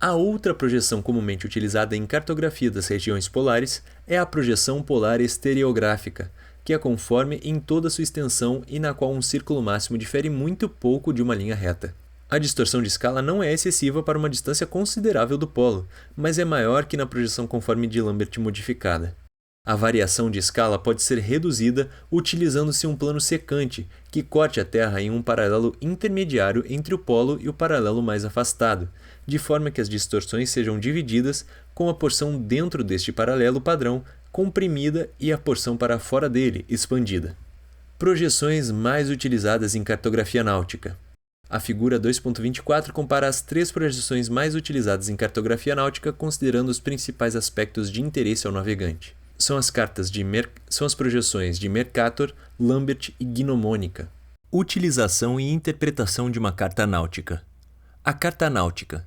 A outra projeção comumente utilizada em cartografia das regiões polares é a projeção polar estereográfica, que é conforme em toda sua extensão e na qual um círculo máximo difere muito pouco de uma linha reta. A distorção de escala não é excessiva para uma distância considerável do polo, mas é maior que na projeção conforme de Lambert modificada. A variação de escala pode ser reduzida utilizando-se um plano secante, que corte a Terra em um paralelo intermediário entre o polo e o paralelo mais afastado, de forma que as distorções sejam divididas, com a porção dentro deste paralelo padrão comprimida e a porção para fora dele expandida. Projeções mais utilizadas em cartografia náutica. A figura 2.24 compara as 3 projeções mais utilizadas em cartografia náutica, considerando os principais aspectos de interesse ao navegante. São as projeções de Mercator, Lambert e Gnomônica. Utilização e interpretação de uma carta náutica. A carta náutica.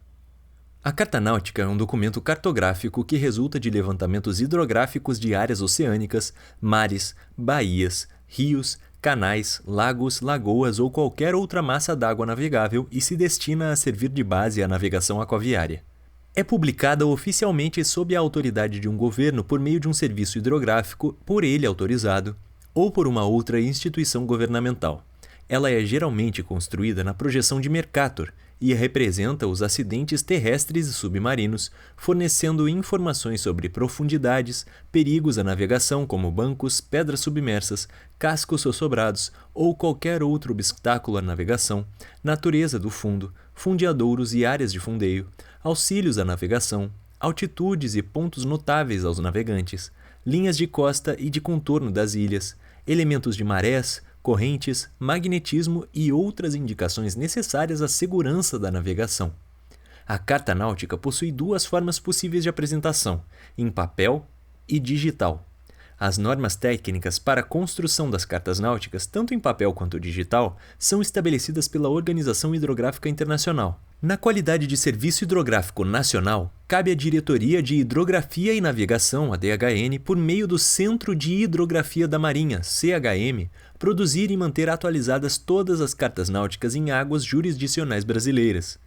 A carta náutica é um documento cartográfico que resulta de levantamentos hidrográficos de áreas oceânicas, mares, baías, rios, canais, lagos, lagoas ou qualquer outra massa d'água navegável e se destina a servir de base à navegação aquaviária. É publicada oficialmente sob a autoridade de um governo por meio de um serviço hidrográfico por ele autorizado ou por uma outra instituição governamental. Ela é geralmente construída na projeção de Mercator e representa os acidentes terrestres e submarinos, fornecendo informações sobre profundidades, perigos à navegação como bancos, pedras submersas, cascos sossobrados ou qualquer outro obstáculo à navegação, natureza do fundo, fundeadouros e áreas de fundeio, auxílios à navegação, altitudes e pontos notáveis aos navegantes, linhas de costa e de contorno das ilhas, elementos de marés, correntes, magnetismo e outras indicações necessárias à segurança da navegação. A carta náutica possui 2 formas possíveis de apresentação, em papel e digital. As normas técnicas para a construção das cartas náuticas, tanto em papel quanto digital, são estabelecidas pela Organização Hidrográfica Internacional. Na qualidade de Serviço Hidrográfico Nacional, cabe à Diretoria de Hidrografia e Navegação, a DHN, por meio do Centro de Hidrografia da Marinha, CHM, produzir e manter atualizadas todas as cartas náuticas em águas jurisdicionais brasileiras.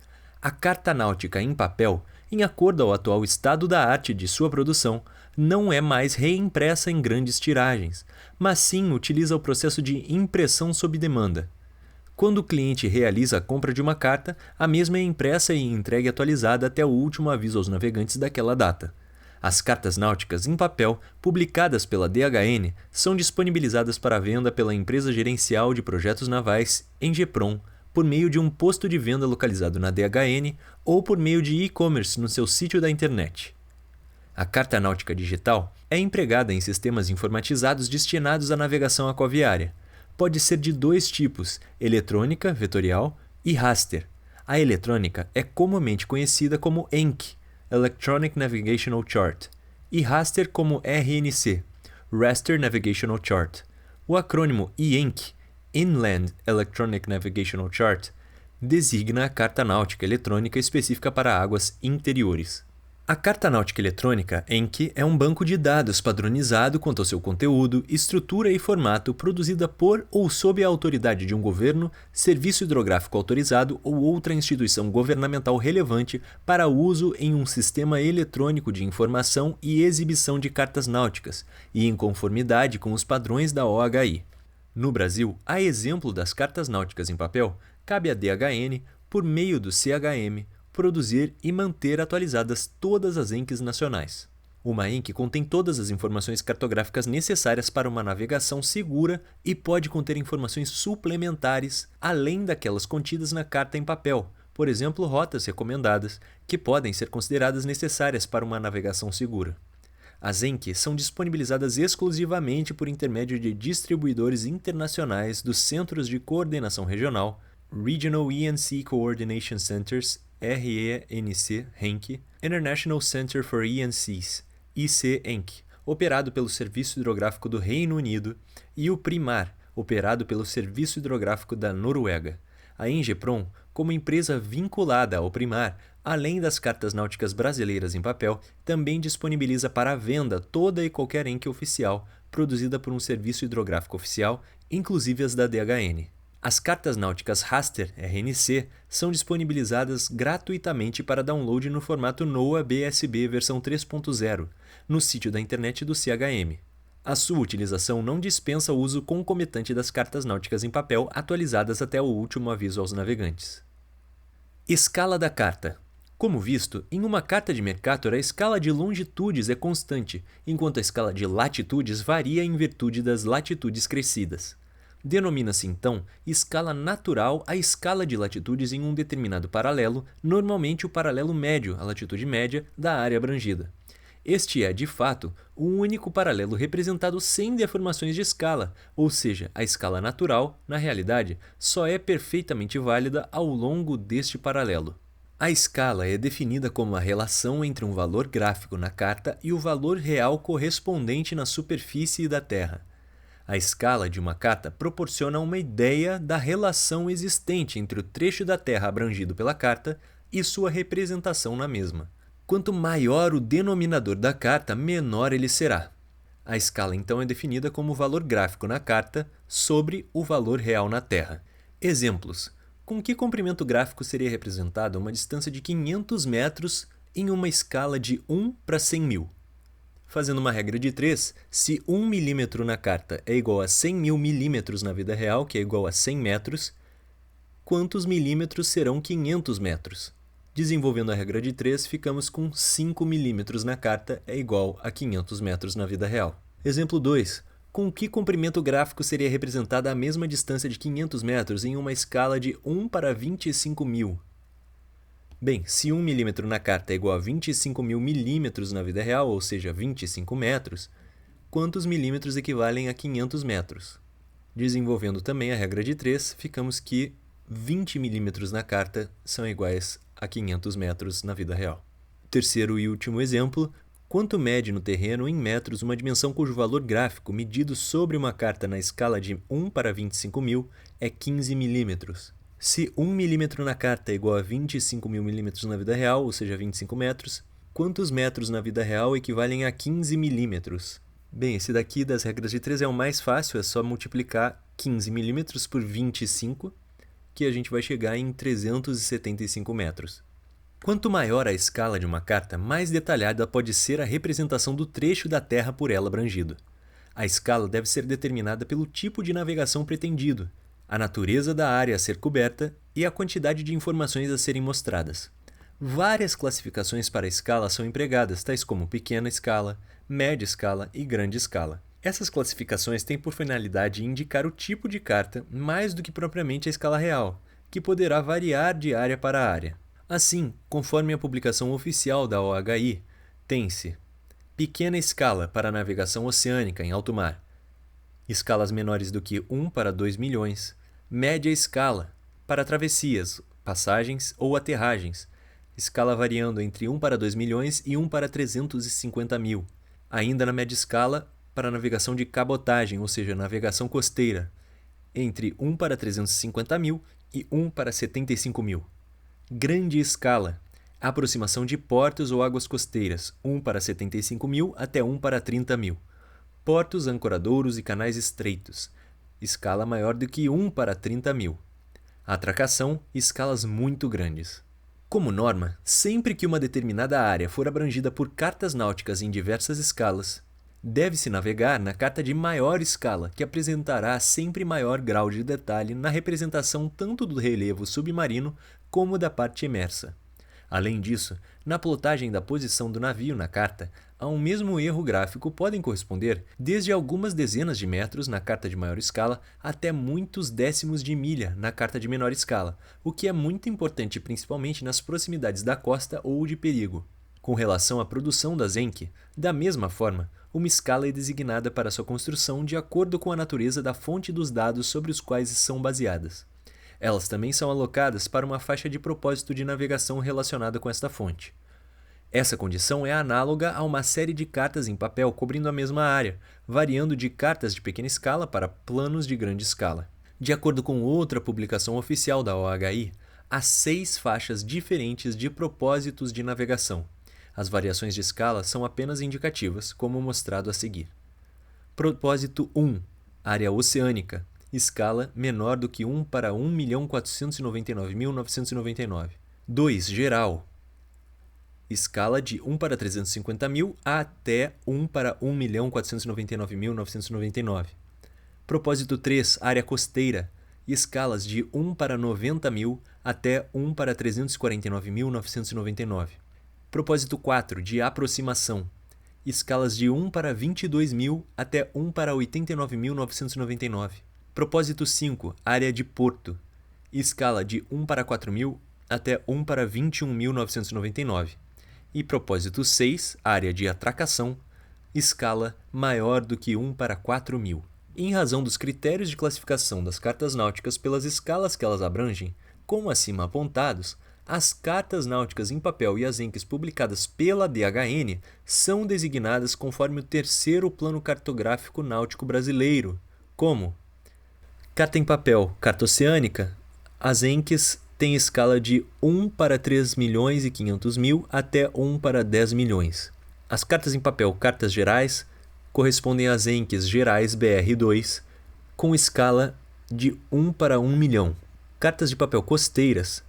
A carta náutica em papel, em acordo ao atual estado da arte de sua produção, não é mais reimpressa em grandes tiragens, mas sim utiliza o processo de impressão sob demanda. Quando o cliente realiza a compra de uma carta, a mesma é impressa e entregue atualizada até o último aviso aos navegantes daquela data. As cartas náuticas em papel, publicadas pela DHN, são disponibilizadas para venda pela Empresa Gerencial de Projetos Navais, Engeprom, por meio de um posto de venda localizado na DHN ou por meio de e-commerce no seu sítio da internet. A carta náutica digital é empregada em sistemas informatizados destinados à navegação aquaviária. Pode ser de 2 tipos, eletrônica, vetorial, e raster. A eletrônica é comumente conhecida como ENC, Electronic Navigational Chart, e raster como RNC, Raster Navigational Chart. O acrônimo IENC, Inland Electronic Navigational Chart, designa a carta náutica eletrônica específica para águas interiores. A carta náutica eletrônica, ENC, é um banco de dados padronizado quanto ao seu conteúdo, estrutura e formato produzida por ou sob a autoridade de um governo, serviço hidrográfico autorizado ou outra instituição governamental relevante para uso em um sistema eletrônico de informação e exibição de cartas náuticas, e em conformidade com os padrões da OHI. No Brasil, a exemplo das cartas náuticas em papel, cabe à DHN, por meio do CHM, produzir e manter atualizadas todas as ENCs nacionais. Uma ENC contém todas as informações cartográficas necessárias para uma navegação segura e pode conter informações suplementares, além daquelas contidas na carta em papel, por exemplo, rotas recomendadas, que podem ser consideradas necessárias para uma navegação segura. As ENCs são disponibilizadas exclusivamente por intermédio de distribuidores internacionais dos Centros de Coordenação Regional, Regional ENC Coordination Centers, RENC, International Center for ENCs, ICENC, operado pelo Serviço Hidrográfico do Reino Unido, e o Primar, operado pelo Serviço Hidrográfico da Noruega. A Engeprom, como empresa vinculada ao Primar, além das cartas náuticas brasileiras em papel, também disponibiliza para venda toda e qualquer ENC oficial, produzida por um serviço hidrográfico oficial, inclusive as da DHN. As cartas náuticas raster, RNC, são disponibilizadas gratuitamente para download no formato NOAA BSB versão 3.0, no sítio da internet do CHM. A sua utilização não dispensa o uso concomitante das cartas náuticas em papel atualizadas até o último aviso aos navegantes. Escala da carta. Como visto, em uma carta de Mercator a escala de longitudes é constante, enquanto a escala de latitudes varia em virtude das latitudes crescidas. Denomina-se então escala natural a escala de latitudes em um determinado paralelo, normalmente o paralelo médio, a latitude média, da área abrangida. Este é, de fato, o único paralelo representado sem deformações de escala, ou seja, a escala natural, na realidade, só é perfeitamente válida ao longo deste paralelo. A escala é definida como a relação entre um valor gráfico na carta e o valor real correspondente na superfície da Terra. A escala de uma carta proporciona uma ideia da relação existente entre o trecho da Terra abrangido pela carta e sua representação na mesma. Quanto maior o denominador da carta, menor ele será. A escala então é definida como o valor gráfico na carta sobre o valor real na Terra. Exemplos. Com que comprimento gráfico seria representada uma distância de 500 metros em uma escala de 1 para 100 mil? Fazendo uma regra de 3, se 1 milímetro na carta é igual a 100 mil milímetros na vida real, que é igual a 100 metros, quantos milímetros serão 500 metros? Desenvolvendo a regra de 3, ficamos com 5 milímetros na carta é igual a 500 metros na vida real. Exemplo 2. Com que comprimento gráfico seria representada a mesma distância de 500 metros em uma escala de 1 para 25 mil? Bem, se 1 milímetro na carta é igual a 25 mil milímetros na vida real, ou seja, 25 metros, quantos milímetros equivalem a 500 metros? Desenvolvendo também a regra de 3, ficamos que 20 milímetros na carta são iguais a 500 metros na vida real. Terceiro e último exemplo, quanto mede no terreno em metros uma dimensão cujo valor gráfico medido sobre uma carta na escala de 1 para 25 mil é 15 milímetros? Se 1 milímetro na carta é igual a 25 mil milímetros na vida real, ou seja, 25 metros, quantos metros na vida real equivalem a 15 milímetros? Bem, esse daqui das regras de 3 é o mais fácil, é só multiplicar 15 milímetros por 25, que a gente vai chegar em 375 metros. Quanto maior a escala de uma carta, mais detalhada pode ser a representação do trecho da Terra por ela abrangido. A escala deve ser determinada pelo tipo de navegação pretendido, a natureza da área a ser coberta e a quantidade de informações a serem mostradas. Várias classificações para a escala são empregadas, tais como pequena escala, média escala e grande escala. Essas classificações têm por finalidade indicar o tipo de carta mais do que propriamente a escala real, que poderá variar de área para área. Assim, conforme a publicação oficial da OHI, tem-se pequena escala para navegação oceânica em alto mar, escalas menores do que 1 para 2 milhões, média escala para travessias, passagens ou aterragens, escala variando entre 1 para 2 milhões e 1 para 350 mil. Ainda na média escala, para navegação de cabotagem, ou seja, navegação costeira, entre 1 para 350 mil e 1 para 75 mil. Grande escala, aproximação de portos ou águas costeiras, 1 para 75 mil até 1 para 30 mil. Portos, ancoradouros e canais estreitos, escala maior do que 1 para 30 mil. Atracação, escalas muito grandes. Como norma, sempre que uma determinada área for abrangida por cartas náuticas em diversas escalas, deve-se navegar na carta de maior escala, que apresentará sempre maior grau de detalhe na representação tanto do relevo submarino como da parte imersa. Além disso, na plotagem da posição do navio na carta, a um mesmo erro gráfico podem corresponder desde algumas dezenas de metros na carta de maior escala até muitos décimos de milha na carta de menor escala, o que é muito importante principalmente nas proximidades da costa ou de perigo. Com relação à produção da Zenke, da mesma forma, uma escala é designada para sua construção de acordo com a natureza da fonte dos dados sobre os quais são baseadas. Elas também são alocadas para uma faixa de propósito de navegação relacionada com esta fonte. Essa condição é análoga a uma série de cartas em papel cobrindo a mesma área, variando de cartas de pequena escala para planos de grande escala. De acordo com outra publicação oficial da OHI, há 6 faixas diferentes de propósitos de navegação. As variações de escala são apenas indicativas, como mostrado a seguir. Propósito 1. Área oceânica. Escala menor do que 1 para 1.499.999. 2. Geral. escala de 1 para 350.000 até 1 para 1.499.999. Propósito 3, área costeira, escalas de 1 para 90.000 até 1 para 349.999. Propósito 4, de aproximação, escalas de 1 para 22.000 até 1 para 89.999. Propósito 5, área de porto, escala de 1 para 4.000 até 1 para 21.999. E propósito 6, área de atracação, escala maior do que 1 para 4.000. Em razão dos critérios de classificação das cartas náuticas pelas escalas que elas abrangem, como acima apontados, as cartas náuticas em papel e as ENCs publicadas pela DHN são designadas conforme o terceiro Plano Cartográfico Náutico Brasileiro, como carta em papel, carta oceânica, as ENCs têm escala de 1 para 3.500.000 até 1 para 10 milhões. As cartas em papel, cartas gerais, correspondem às ENCs gerais BR2, com escala de 1 para 1 milhão. Cartas de papel costeiras,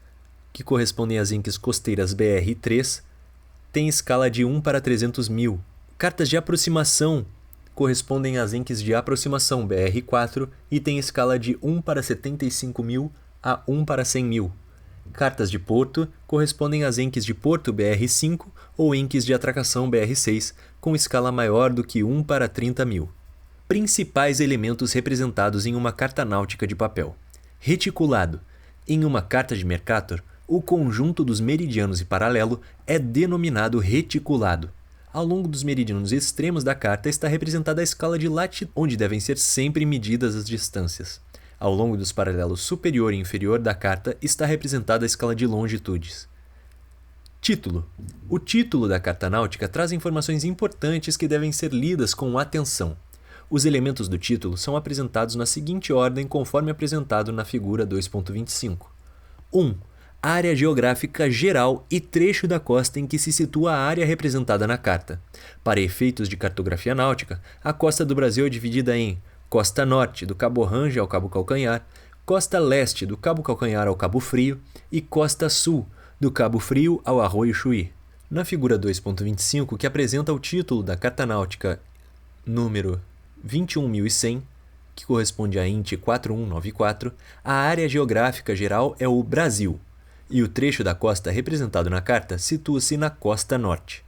que correspondem às ENCs costeiras BR3, têm escala de 1 para 300.000. Cartas de aproximação correspondem às ENCs de aproximação BR4 e têm escala de 1 para 75.000 a 1 para 100.000. Cartas de porto correspondem às ENCs de porto BR5 ou ENCs de atracação BR6, com escala maior do que 1 para 30.000. Principais elementos representados em uma carta náutica de papel. Reticulado. Em uma carta de Mercator, o conjunto dos meridianos e paralelo é denominado reticulado. Ao longo dos meridianos extremos da carta está representada a escala de latitude, onde devem ser sempre medidas as distâncias. Ao longo dos paralelos superior e inferior da carta está representada a escala de longitudes. Título. O título da carta náutica traz informações importantes que devem ser lidas com atenção. Os elementos do título são apresentados na seguinte ordem conforme apresentado na figura 2.25. 1. Área geográfica geral e trecho da costa em que se situa a área representada na carta. Para efeitos de cartografia náutica, a costa do Brasil é dividida em costa norte, do Cabo Orange ao Cabo Calcanhar, costa leste, do Cabo Calcanhar ao Cabo Frio e costa sul, do Cabo Frio ao Arroio Chuí. Na figura 2.25, que apresenta o título da carta náutica número 21.100, que corresponde à INT 4194, a área geográfica geral é o Brasil, e o trecho da costa representado na carta situa-se na costa norte.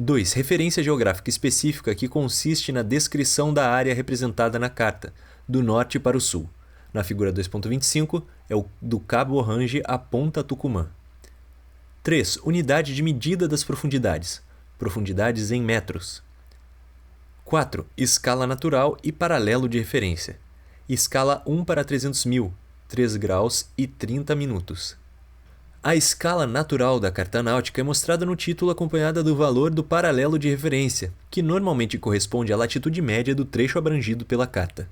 2. Referência geográfica específica que consiste na descrição da área representada na carta, do norte para o sul. Na figura 2.25, é o do Cabo Orange à Ponta Tucumã. 3. Unidade de medida das profundidades. Profundidades em metros. 4. Escala natural e paralelo de referência. Escala 1 para 300.000, 3 graus e 30 minutos. A escala natural da carta náutica é mostrada no título acompanhada do valor do paralelo de referência, que normalmente corresponde à latitude média do trecho abrangido pela carta.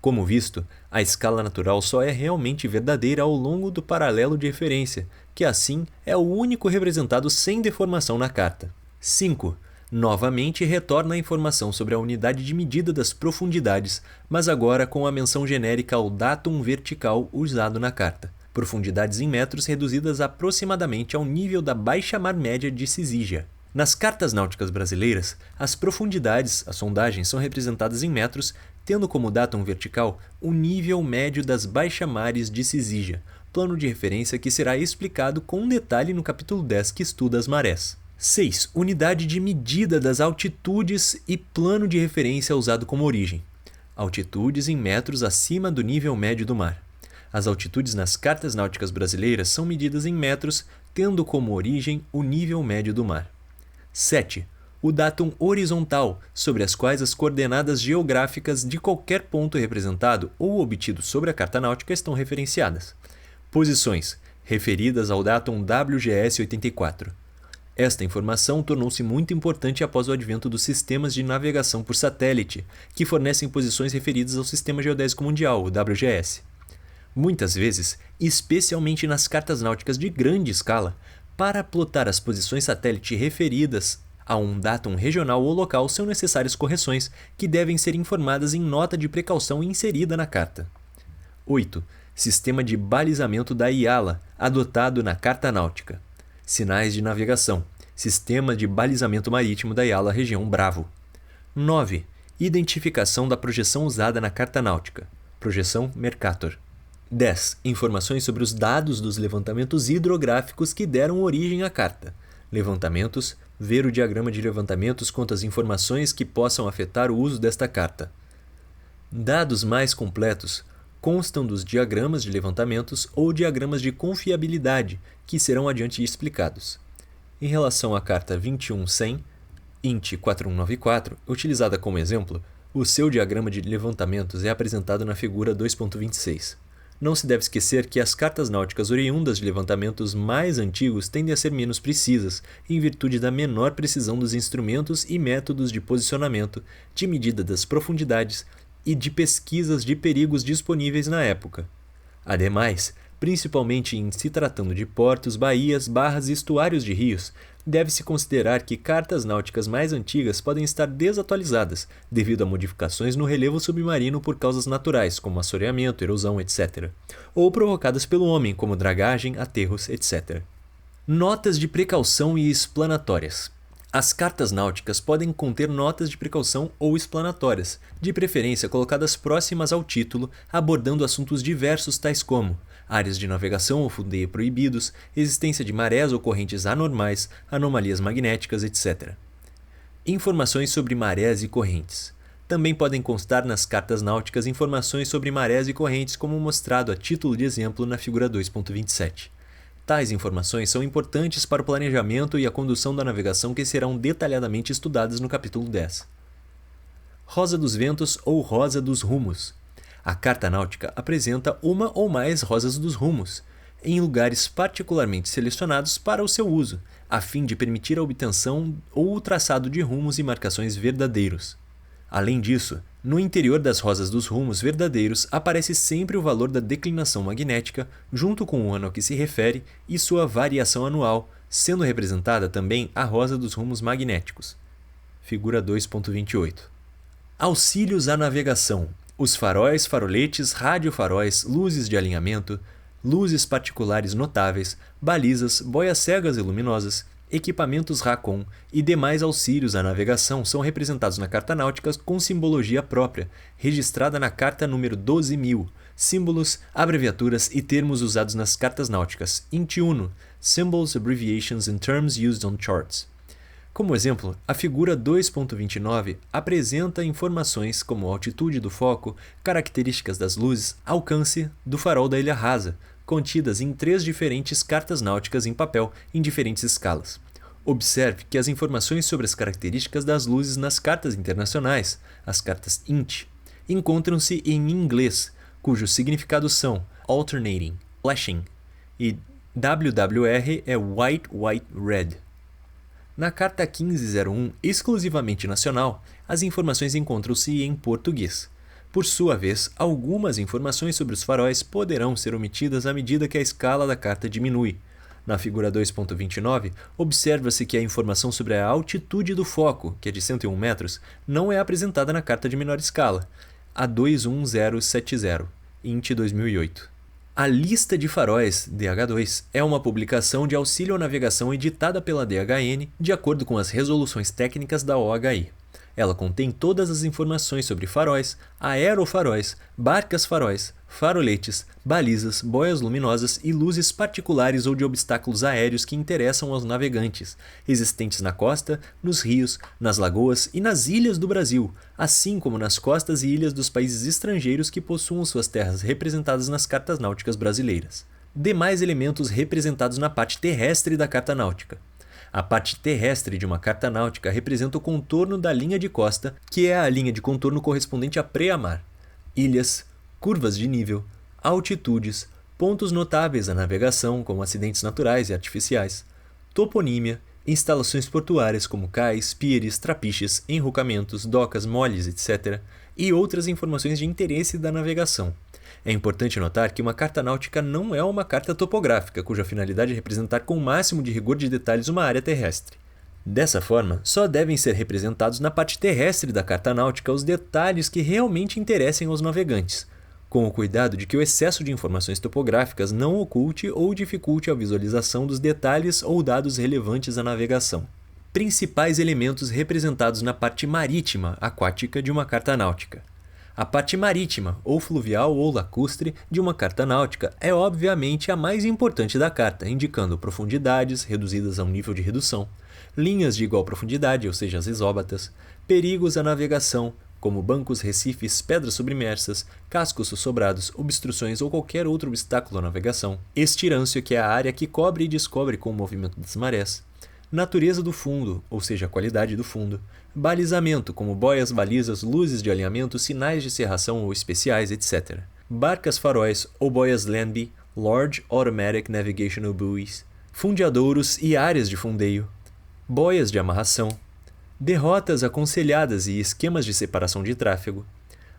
Como visto, a escala natural só é realmente verdadeira ao longo do paralelo de referência, que assim é o único representado sem deformação na carta. 5. Novamente retorna a informação sobre a unidade de medida das profundidades, mas agora com a menção genérica ao datum vertical usado na carta. Profundidades em metros reduzidas aproximadamente ao nível da baixa-mar média de Cisígia. Nas cartas náuticas brasileiras, as profundidades, as sondagens, são representadas em metros, tendo como datum vertical o nível médio das baixa-mares de Cisígia, plano de referência que será explicado com detalhe no capítulo 10 que estuda as marés. 6. Unidade de medida das altitudes e plano de referência usado como origem. Altitudes em metros acima do nível médio do mar. As altitudes nas cartas náuticas brasileiras são medidas em metros, tendo como origem o nível médio do mar. 7. O datum horizontal, sobre as quais as coordenadas geográficas de qualquer ponto representado ou obtido sobre a carta náutica estão referenciadas. Posições, referidas ao datum WGS 84. Esta informação tornou-se muito importante após o advento dos sistemas de navegação por satélite, que fornecem posições referidas ao Sistema Geodésico Mundial, o WGS. Muitas vezes, especialmente nas cartas náuticas de grande escala, para plotar as posições satélite referidas a um datum regional ou local são necessárias correções que devem ser informadas em nota de precaução inserida na carta. 8. Sistema de balizamento da IALA, adotado na carta náutica. Sinais de navegação. Sistema de balizamento marítimo da IALA Região Bravo. 9. Identificação da projeção usada na carta náutica. Projeção Mercator. 10. Informações sobre os dados dos levantamentos hidrográficos que deram origem à carta. Levantamentos. Ver o diagrama de levantamentos quanto às informações que possam afetar o uso desta carta. Dados mais completos constam dos diagramas de levantamentos ou diagramas de confiabilidade, que serão adiante explicados. Em relação à carta 21100, INT 4194, utilizada como exemplo, o seu diagrama de levantamentos é apresentado na figura 2.26. Não se deve esquecer que as cartas náuticas oriundas de levantamentos mais antigos tendem a ser menos precisas, em virtude da menor precisão dos instrumentos e métodos de posicionamento, de medida das profundidades e de pesquisas de perigos disponíveis na época. Ademais, principalmente em se tratando de portos, baías, barras e estuários de rios, deve-se considerar que cartas náuticas mais antigas podem estar desatualizadas, devido a modificações no relevo submarino por causas naturais, como assoreamento, erosão, etc., ou provocadas pelo homem, como dragagem, aterros, etc. Notas de precaução e explanatórias. As cartas náuticas podem conter notas de precaução ou explanatórias, de preferência colocadas próximas ao título, abordando assuntos diversos tais como áreas de navegação ou fundeio proibidos, existência de marés ou correntes anormais, anomalias magnéticas, etc. Informações sobre marés e correntes. Também podem constar nas cartas náuticas informações sobre marés e correntes, como mostrado a título de exemplo na figura 2.27. Tais informações são importantes para o planejamento e a condução da navegação que serão detalhadamente estudadas no capítulo 10. Rosa dos ventos ou rosa dos rumos. A carta náutica apresenta uma ou mais rosas dos rumos, em lugares particularmente selecionados para o seu uso, a fim de permitir a obtenção ou o traçado de rumos e marcações verdadeiros. Além disso, no interior das rosas dos rumos verdadeiros aparece sempre o valor da declinação magnética, junto com o ano ao que se refere e sua variação anual, sendo representada também a rosa dos rumos magnéticos. Figura 2.28. Auxílios à navegação. Os faróis, faroletes, radiofaróis, luzes de alinhamento, luzes particulares notáveis, balizas, boias cegas e luminosas, equipamentos Racon e demais auxílios à navegação são representados na carta náutica com simbologia própria, registrada na carta número 12.000, símbolos, abreviaturas e termos usados nas cartas náuticas, INT 1, Symbols, Abbreviations and Terms Used on Charts. Como exemplo, a figura 2.29 apresenta informações como altitude do foco, características das luzes, alcance do farol da ilha rasa, contidas em 3 diferentes cartas náuticas em papel em diferentes escalas. Observe que as informações sobre as características das luzes nas cartas internacionais, as cartas INT, encontram-se em inglês, cujos significados são alternating, flashing e WWR é white, white, red. Na carta 1501, exclusivamente nacional, as informações encontram-se em português. Por sua vez, algumas informações sobre os faróis poderão ser omitidas à medida que a escala da carta diminui. Na figura 2.29, observa-se que a informação sobre a altitude do foco, que é de 101 metros, não é apresentada na carta de menor escala, a 21070, INT 2008. A Lista de Faróis, DH2, é uma publicação de auxílio à navegação editada pela DHN de acordo com as resoluções técnicas da OHI. Ela contém todas as informações sobre faróis, aerofaróis, barcas faróis, faroletes, balizas, boias luminosas e luzes particulares ou de obstáculos aéreos que interessam aos navegantes, existentes na costa, nos rios, nas lagoas e nas ilhas do Brasil, assim como nas costas e ilhas dos países estrangeiros que possuam suas terras representadas nas cartas náuticas brasileiras. Demais elementos representados na parte terrestre da carta náutica. A parte terrestre de uma carta náutica representa o contorno da linha de costa, que é a linha de contorno correspondente a pré-mar. Ilhas, curvas de nível, altitudes, pontos notáveis à navegação, como acidentes naturais e artificiais, toponímia, instalações portuárias como cais, pires, trapiches, enrocamentos, docas, moles, etc., e outras informações de interesse da navegação. É importante notar que uma carta náutica não é uma carta topográfica, cuja finalidade é representar com o máximo de rigor de detalhes uma área terrestre. Dessa forma, só devem ser representados na parte terrestre da carta náutica os detalhes que realmente interessem aos navegantes. com o cuidado de que o excesso de informações topográficas não oculte ou dificulte a visualização dos detalhes ou dados relevantes à navegação. Principais elementos representados na parte marítima aquática de uma carta náutica. A parte marítima, ou fluvial ou lacustre, de uma carta náutica é obviamente a mais importante da carta, indicando profundidades reduzidas a um nível de redução, linhas de igual profundidade, ou seja, as isóbatas, perigos à navegação, como bancos, recifes, pedras submersas, cascos sussobrados, obstruções ou qualquer outro obstáculo à navegação, estirância, que é a área que cobre e descobre com o movimento das marés, natureza do fundo, ou seja, a qualidade do fundo, balizamento, como boias, balizas, luzes de alinhamento, sinais de serração ou especiais, etc. Barcas faróis ou boias Lambie, Large Automatic Navigational Buoys, fundeadouros e áreas de fundeio, boias de amarração, derrotas aconselhadas e esquemas de separação de tráfego,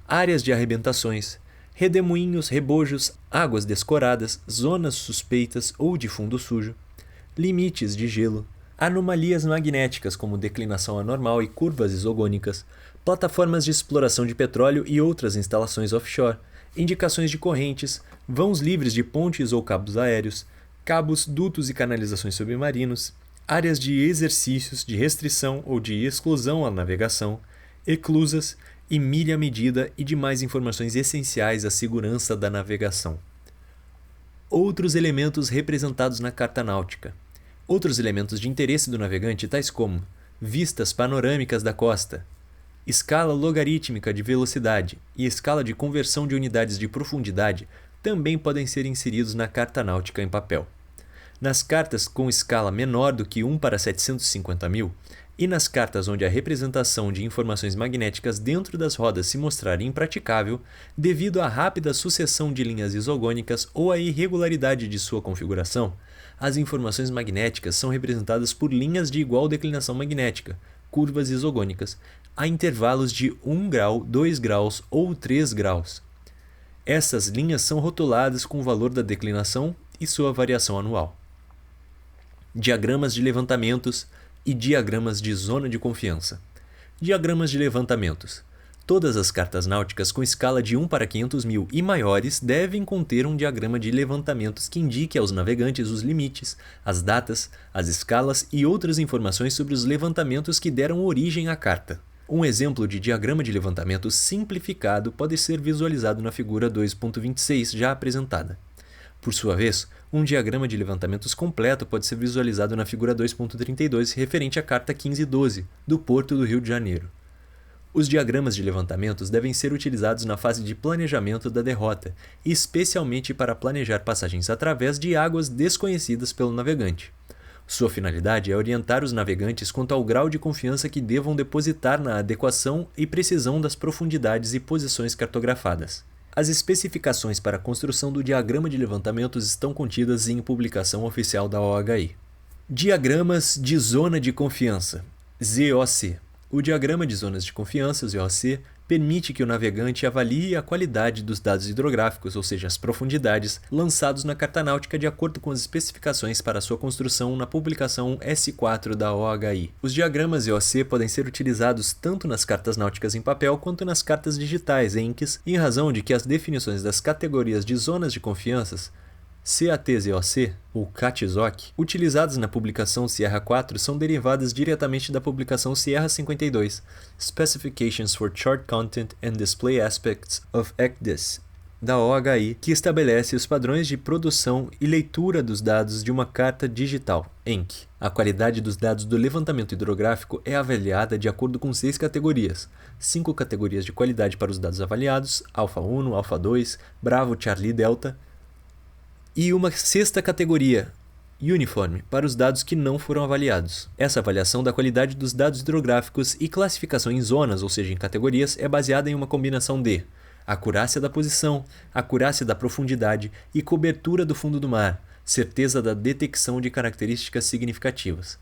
áreas de arrebentações, redemoinhos, rebojos, águas descoradas, zonas suspeitas ou de fundo sujo, limites de gelo, anomalias magnéticas como declinação anormal e curvas isogônicas, plataformas de exploração de petróleo e outras instalações offshore, indicações de correntes, vãos livres de pontes ou cabos aéreos, cabos, dutos e canalizações submarinos, áreas de exercícios de restrição ou de exclusão à navegação, eclusas e milha-medida e demais informações essenciais à segurança da navegação. Outros elementos representados na carta náutica. Outros elementos de interesse do navegante, tais como vistas panorâmicas da costa, escala logarítmica de velocidade e escala de conversão de unidades de profundidade, também podem ser inseridos na carta náutica em papel. Nas cartas com escala menor do que 1:750.000 e nas cartas onde a representação de informações magnéticas dentro das rodas se mostrar impraticável devido à rápida sucessão de linhas isogônicas ou à irregularidade de sua configuração, as informações magnéticas são representadas por linhas de igual declinação magnética, curvas isogônicas, a intervalos de 1 grau, 2 graus ou 3 graus. Essas linhas são rotuladas com o valor da declinação e sua variação anual. Diagramas de levantamentos e diagramas de zona de confiança. Diagramas de levantamentos. Todas as cartas náuticas com escala de 1:500.000 e maiores devem conter um diagrama de levantamentos que indique aos navegantes os limites, as datas, as escalas e outras informações sobre os levantamentos que deram origem à carta. Um exemplo de diagrama de levantamento simplificado pode ser visualizado na figura 2.26 já apresentada. Por sua vez, um diagrama de levantamentos completo pode ser visualizado na figura 2.32 referente à carta 1512, do Porto do Rio de Janeiro. Os diagramas de levantamentos devem ser utilizados na fase de planejamento da derrota, especialmente para planejar passagens através de águas desconhecidas pelo navegante. Sua finalidade é orientar os navegantes quanto ao grau de confiança que devam depositar na adequação e precisão das profundidades e posições cartografadas. As especificações para a construção do diagrama de levantamentos estão contidas em publicação oficial da OHI. Diagramas de zona de confiança, ZOC. O diagrama de zonas de confiança, ZOC, permite que o navegante avalie a qualidade dos dados hidrográficos, ou seja, as profundidades, lançados na carta náutica de acordo com as especificações para sua construção na publicação S4 da OHI. Os diagramas ZOC podem ser utilizados tanto nas cartas náuticas em papel quanto nas cartas digitais, ENCs, em razão de que as definições das categorias de zonas de confiança CATZOC ou CATZOC, utilizadas na publicação Sierra 4, são derivadas diretamente da publicação Sierra 52, Specifications for Chart Content and Display Aspects of ECDIS, da OHI, que estabelece os padrões de produção e leitura dos dados de uma carta digital, ENC. A qualidade dos dados do levantamento hidrográfico é avaliada de acordo com 6 categorias. 5 categorias de qualidade para os dados avaliados, Alpha 1, Alpha 2, Bravo, Charlie, Delta, e uma 6ª categoria, Uniforme, para os dados que não foram avaliados. Essa avaliação da qualidade dos dados hidrográficos e classificação em zonas, ou seja, em categorias, é baseada em uma combinação de acurácia da posição, acurácia da profundidade e cobertura do fundo do mar, certeza da detecção de características significativas.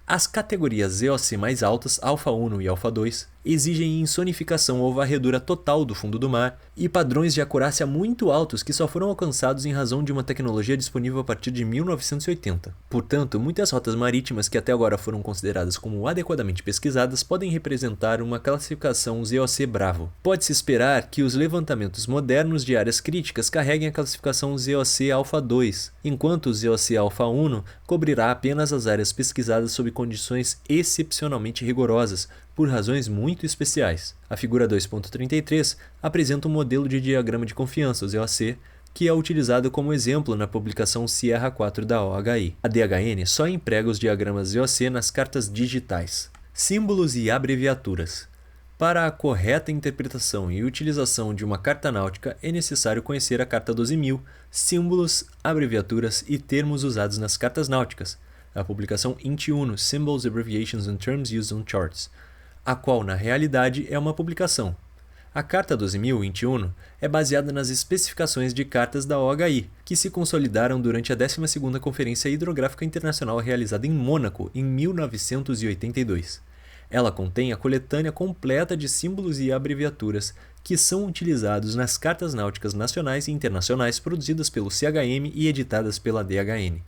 As categorias ZOC mais altas, Alpha 1 e Alpha 2, exigem insonificação ou varredura total do fundo do mar e padrões de acurácia muito altos que só foram alcançados em razão de uma tecnologia disponível a partir de 1980. Portanto, muitas rotas marítimas que até agora foram consideradas como adequadamente pesquisadas podem representar uma classificação ZOC Bravo. Pode-se esperar que os levantamentos modernos de áreas críticas carreguem a classificação ZOC Alpha 2, enquanto o ZOC Alpha 1 cobrirá apenas as áreas pesquisadas sob condições excepcionalmente rigorosas, por razões muito especiais. A figura 2.33 apresenta um modelo de diagrama de confiança, o ZOC, que é utilizado como exemplo na publicação Sierra 4 da OHI. A DHN só emprega os diagramas ZOC nas cartas digitais. Símbolos e abreviaturas. Para a correta interpretação e utilização de uma carta náutica, é necessário conhecer a Carta 12.000, símbolos, abreviaturas e termos usados nas cartas náuticas, a publicação INT 1, Symbols, Abbreviations and Terms Used on Charts, a qual na realidade é uma publicação. A Carta 12.000 INT 1 é baseada nas especificações de cartas da OHI, que se consolidaram durante a 12ª Conferência Hidrográfica Internacional realizada em Mônaco em 1982. Ela contém a coletânea completa de símbolos e abreviaturas que são utilizados nas cartas náuticas nacionais e internacionais produzidas pelo CHM e editadas pela DHN.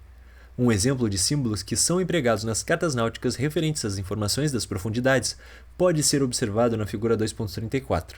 Um exemplo de símbolos que são empregados nas cartas náuticas referentes às informações das profundidades pode ser observado na figura 2.34.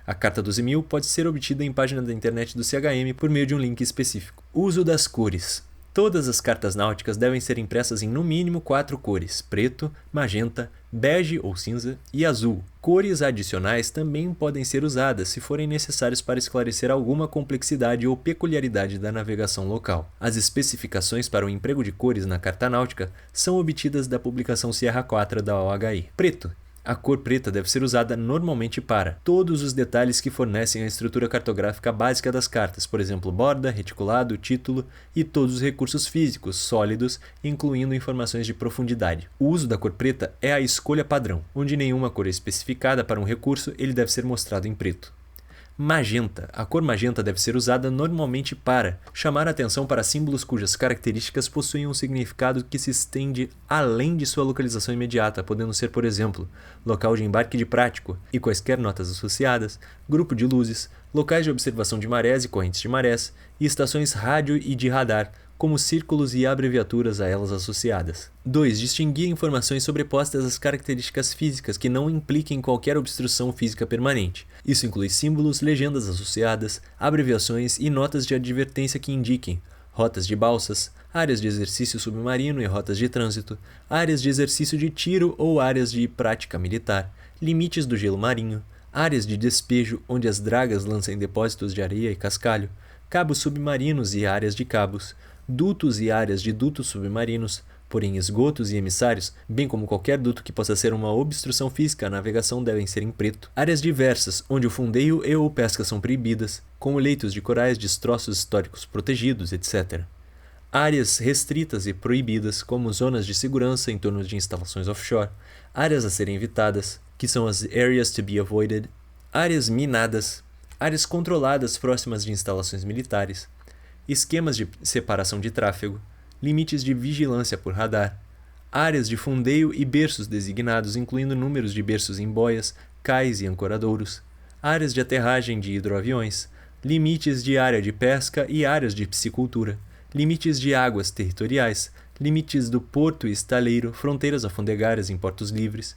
A Carta 12.000 pode ser obtida em página da internet do CHM por meio de um link específico. Uso das cores. Todas as cartas náuticas devem ser impressas em no mínimo 4 cores: preto, magenta, bege ou cinza e azul. Cores adicionais também podem ser usadas se forem necessárias para esclarecer alguma complexidade ou peculiaridade da navegação local. As especificações para o emprego de cores na carta náutica são obtidas da publicação Sierra 4 da OHI. Preto. A cor preta deve ser usada normalmente para todos os detalhes que fornecem a estrutura cartográfica básica das cartas, por exemplo, borda, reticulado, título e todos os recursos físicos sólidos, incluindo informações de profundidade. O uso da cor preta é a escolha padrão, onde nenhuma cor é especificada para um recurso, ele deve ser mostrado em preto. Magenta. A cor magenta deve ser usada normalmente para chamar a atenção para símbolos cujas características possuem um significado que se estende além de sua localização imediata, podendo ser, por exemplo, local de embarque de prático e quaisquer notas associadas, grupo de luzes, locais de observação de marés e correntes de marés, e estações rádio e de radar, como círculos e abreviaturas a elas associadas. 2. Distinguir informações sobrepostas às características físicas que não impliquem qualquer obstrução física permanente. Isso inclui símbolos, legendas associadas, abreviações e notas de advertência que indiquem rotas de balsas, áreas de exercício submarino e rotas de trânsito, áreas de exercício de tiro ou áreas de prática militar, limites do gelo marinho, áreas de despejo onde as dragas lançam depósitos de areia e cascalho, cabos submarinos e áreas de cabos, dutos e áreas de dutos submarinos, porém esgotos e emissários, bem como qualquer duto que possa ser uma obstrução física à navegação devem ser em preto. Áreas diversas, onde o fundeio e ou pesca são proibidas, como leitos de corais, destroços históricos protegidos, etc. Áreas restritas e proibidas, como zonas de segurança em torno de instalações offshore, áreas a serem evitadas, que são as areas to be avoided, áreas minadas, áreas controladas próximas de instalações militares, esquemas de separação de tráfego, limites de vigilância por radar, áreas de fundeio e berços designados, incluindo números de berços em boias, cais e ancoradouros, áreas de aterragem de hidroaviões, limites de área de pesca e áreas de piscicultura, limites de águas territoriais, limites do porto e estaleiro, fronteiras alfandegárias em portos livres,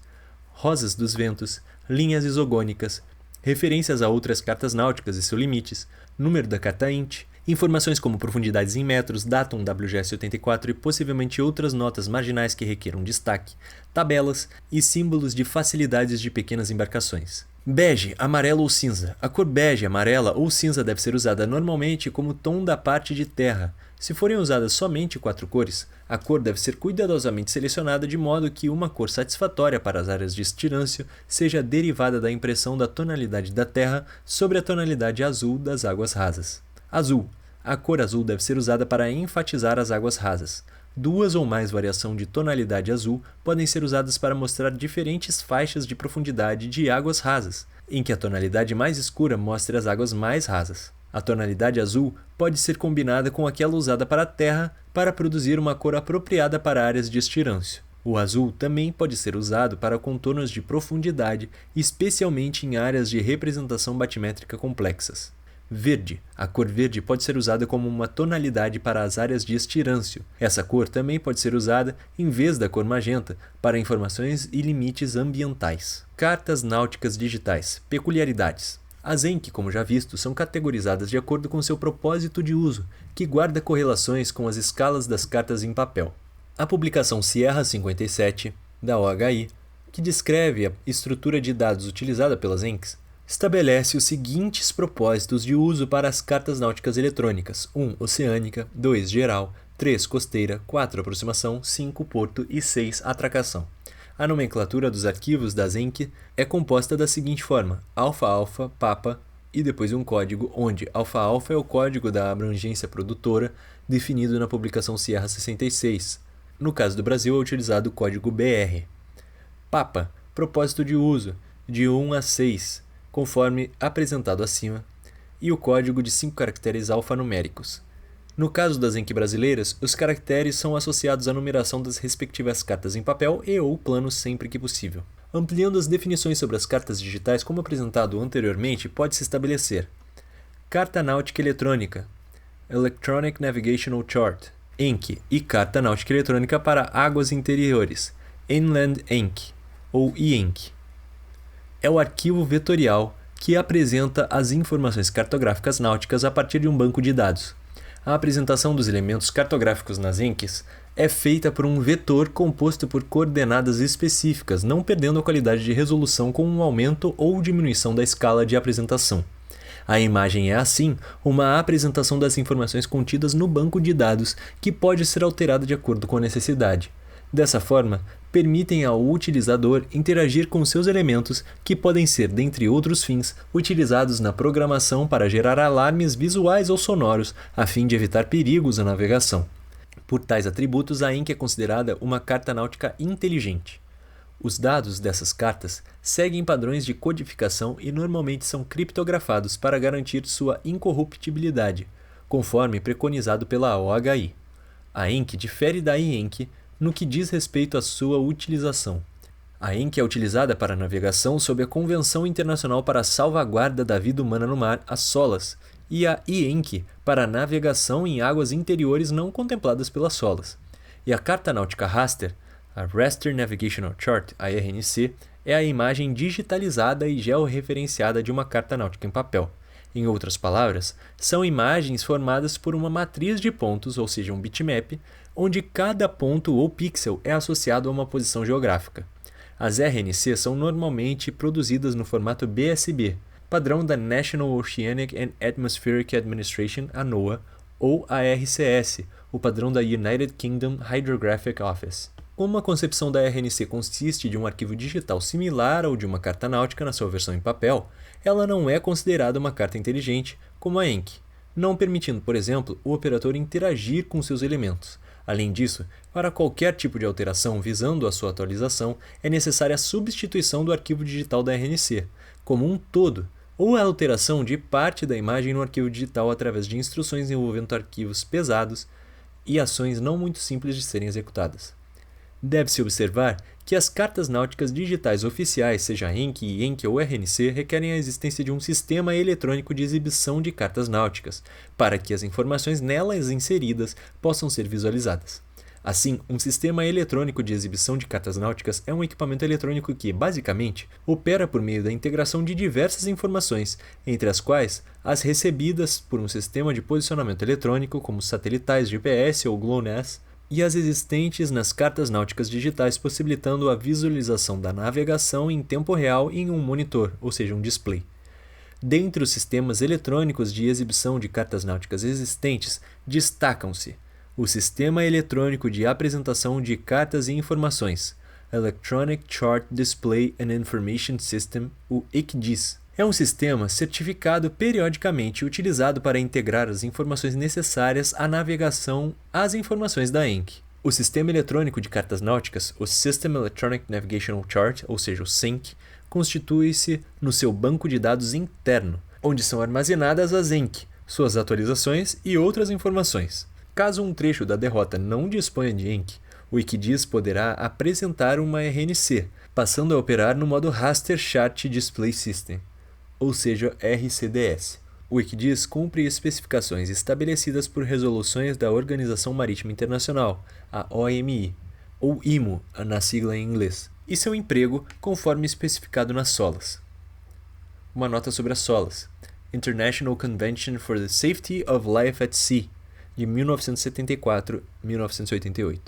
rosas dos ventos, linhas isogônicas, referências a outras cartas náuticas e seus limites, número da carta INT, informações como profundidades em metros, datum WGS-84 e possivelmente outras notas marginais que requeram destaque, tabelas e símbolos de facilidades de pequenas embarcações. Bege, amarelo ou cinza. A cor bege, amarela ou cinza deve ser usada normalmente como tom da parte de terra. Se forem usadas somente 4 cores, a cor deve ser cuidadosamente selecionada de modo que uma cor satisfatória para as áreas de estirância seja derivada da impressão da tonalidade da terra sobre a tonalidade azul das águas rasas. Azul. A cor azul deve ser usada para enfatizar as águas rasas. 2 ou mais variações de tonalidade azul podem ser usadas para mostrar diferentes faixas de profundidade de águas rasas, em que a tonalidade mais escura mostre as águas mais rasas. A tonalidade azul pode ser combinada com aquela usada para a terra para produzir uma cor apropriada para áreas de estirância. O azul também pode ser usado para contornos de profundidade, especialmente em áreas de representação batimétrica complexas. Verde. A cor verde pode ser usada como uma tonalidade para as áreas de estirância. Essa cor também pode ser usada, em vez da cor magenta, para informações e limites ambientais. Cartas náuticas digitais. Peculiaridades. As ENC, como já visto, são categorizadas de acordo com seu propósito de uso, que guarda correlações com as escalas das cartas em papel. A publicação Sierra 57, da OHI, que descreve a estrutura de dados utilizada pelas ENCs, estabelece os seguintes propósitos de uso para as cartas náuticas eletrônicas: 1. Oceânica, 2. Geral, 3. Costeira, 4. Aproximação, 5. Porto e 6. Atracação. A nomenclatura dos arquivos das ENC é composta da seguinte forma: alfa-alfa, papa e depois um código, onde alfa-alfa é o código da abrangência produtora definido na publicação Sierra 66. No caso do Brasil é utilizado o código BR. Papa, propósito de uso, de 1 a 6, conforme apresentado acima, e o código de 5 caracteres alfanuméricos. No caso das ENC brasileiras, os caracteres são associados à numeração das respectivas cartas em papel e ou plano sempre que possível. Ampliando as definições sobre as cartas digitais como apresentado anteriormente, pode-se estabelecer: Carta náutica eletrônica, Electronic Navigational Chart, ENC, e Carta náutica eletrônica para águas interiores, Inland ENC, ou IENC. É o arquivo vetorial que apresenta as informações cartográficas náuticas a partir de um banco de dados. A apresentação dos elementos cartográficos nas ENCs é feita por um vetor composto por coordenadas específicas, não perdendo a qualidade de resolução com um aumento ou diminuição da escala de apresentação. A imagem é, assim, uma apresentação das informações contidas no banco de dados, que pode ser alterada de acordo com a necessidade. Dessa forma, permitem ao utilizador interagir com seus elementos, que podem ser, dentre outros fins, utilizados na programação para gerar alarmes visuais ou sonoros, a fim de evitar perigos à navegação. Por tais atributos, a ENC é considerada uma carta náutica inteligente. Os dados dessas cartas seguem padrões de codificação e normalmente são criptografados para garantir sua incorruptibilidade, conforme preconizado pela OHI. A ENC difere da IENC no que diz respeito à sua utilização. A ENC é utilizada para navegação sob a Convenção Internacional para a Salvaguarda da Vida Humana no Mar, a SOLAS, e a IENC para navegação em águas interiores não contempladas pelas SOLAS. E a Carta Náutica Raster, a Raster Navigational Chart, a RNC, é a imagem digitalizada e georreferenciada de uma carta náutica em papel. Em outras palavras, são imagens formadas por uma matriz de pontos, ou seja, um bitmap, onde cada ponto ou pixel é associado a uma posição geográfica. As RNC são normalmente produzidas no formato BSB, padrão da National Oceanic and Atmospheric Administration, a NOAA, ou a RCS, o padrão da United Kingdom Hydrographic Office. Como a concepção da RNC consiste de um arquivo digital similar ao de uma carta náutica na sua versão em papel, ela não é considerada uma carta inteligente como a ENC, não permitindo, por exemplo, o operador interagir com seus elementos. Além disso, para qualquer tipo de alteração visando a sua atualização, é necessária a substituição do arquivo digital da RNC, como um todo, ou a alteração de parte da imagem no arquivo digital através de instruções envolvendo arquivos pesados e ações não muito simples de serem executadas. Deve-se observar que as cartas náuticas digitais oficiais, seja ENC, IENC ou RNC, requerem a existência de um sistema eletrônico de exibição de cartas náuticas, para que as informações nelas inseridas possam ser visualizadas. Assim, um sistema eletrônico de exibição de cartas náuticas é um equipamento eletrônico que, basicamente, opera por meio da integração de diversas informações, entre as quais as recebidas por um sistema de posicionamento eletrônico, como satelitais GPS ou GLONASS, e as existentes nas cartas náuticas digitais, possibilitando a visualização da navegação em tempo real em um monitor, ou seja, um display. Dentre os sistemas eletrônicos de exibição de cartas náuticas existentes, destacam-se o Sistema Eletrônico de Apresentação de Cartas e Informações, Electronic Chart Display and Information System, o ECDIS. É um sistema certificado periodicamente utilizado para integrar as informações necessárias à navegação às informações da ENC. O Sistema Eletrônico de Cartas Náuticas, o System Electronic Navigational Chart, ou seja, o SENC, constitui-se no seu banco de dados interno, onde são armazenadas as ENC, suas atualizações e outras informações. Caso um trecho da derrota não disponha de ENC, O Wikidis poderá apresentar uma RNC, passando a operar no modo Raster Chart Display System, ou seja, RCDS. O Wikidis cumpre especificações estabelecidas por resoluções da Organização Marítima Internacional, a OMI, ou IMO, na sigla em inglês, e seu emprego conforme especificado nas SOLAS. Uma nota sobre as SOLAS. International Convention for the Safety of Life at Sea, de 1974-1988.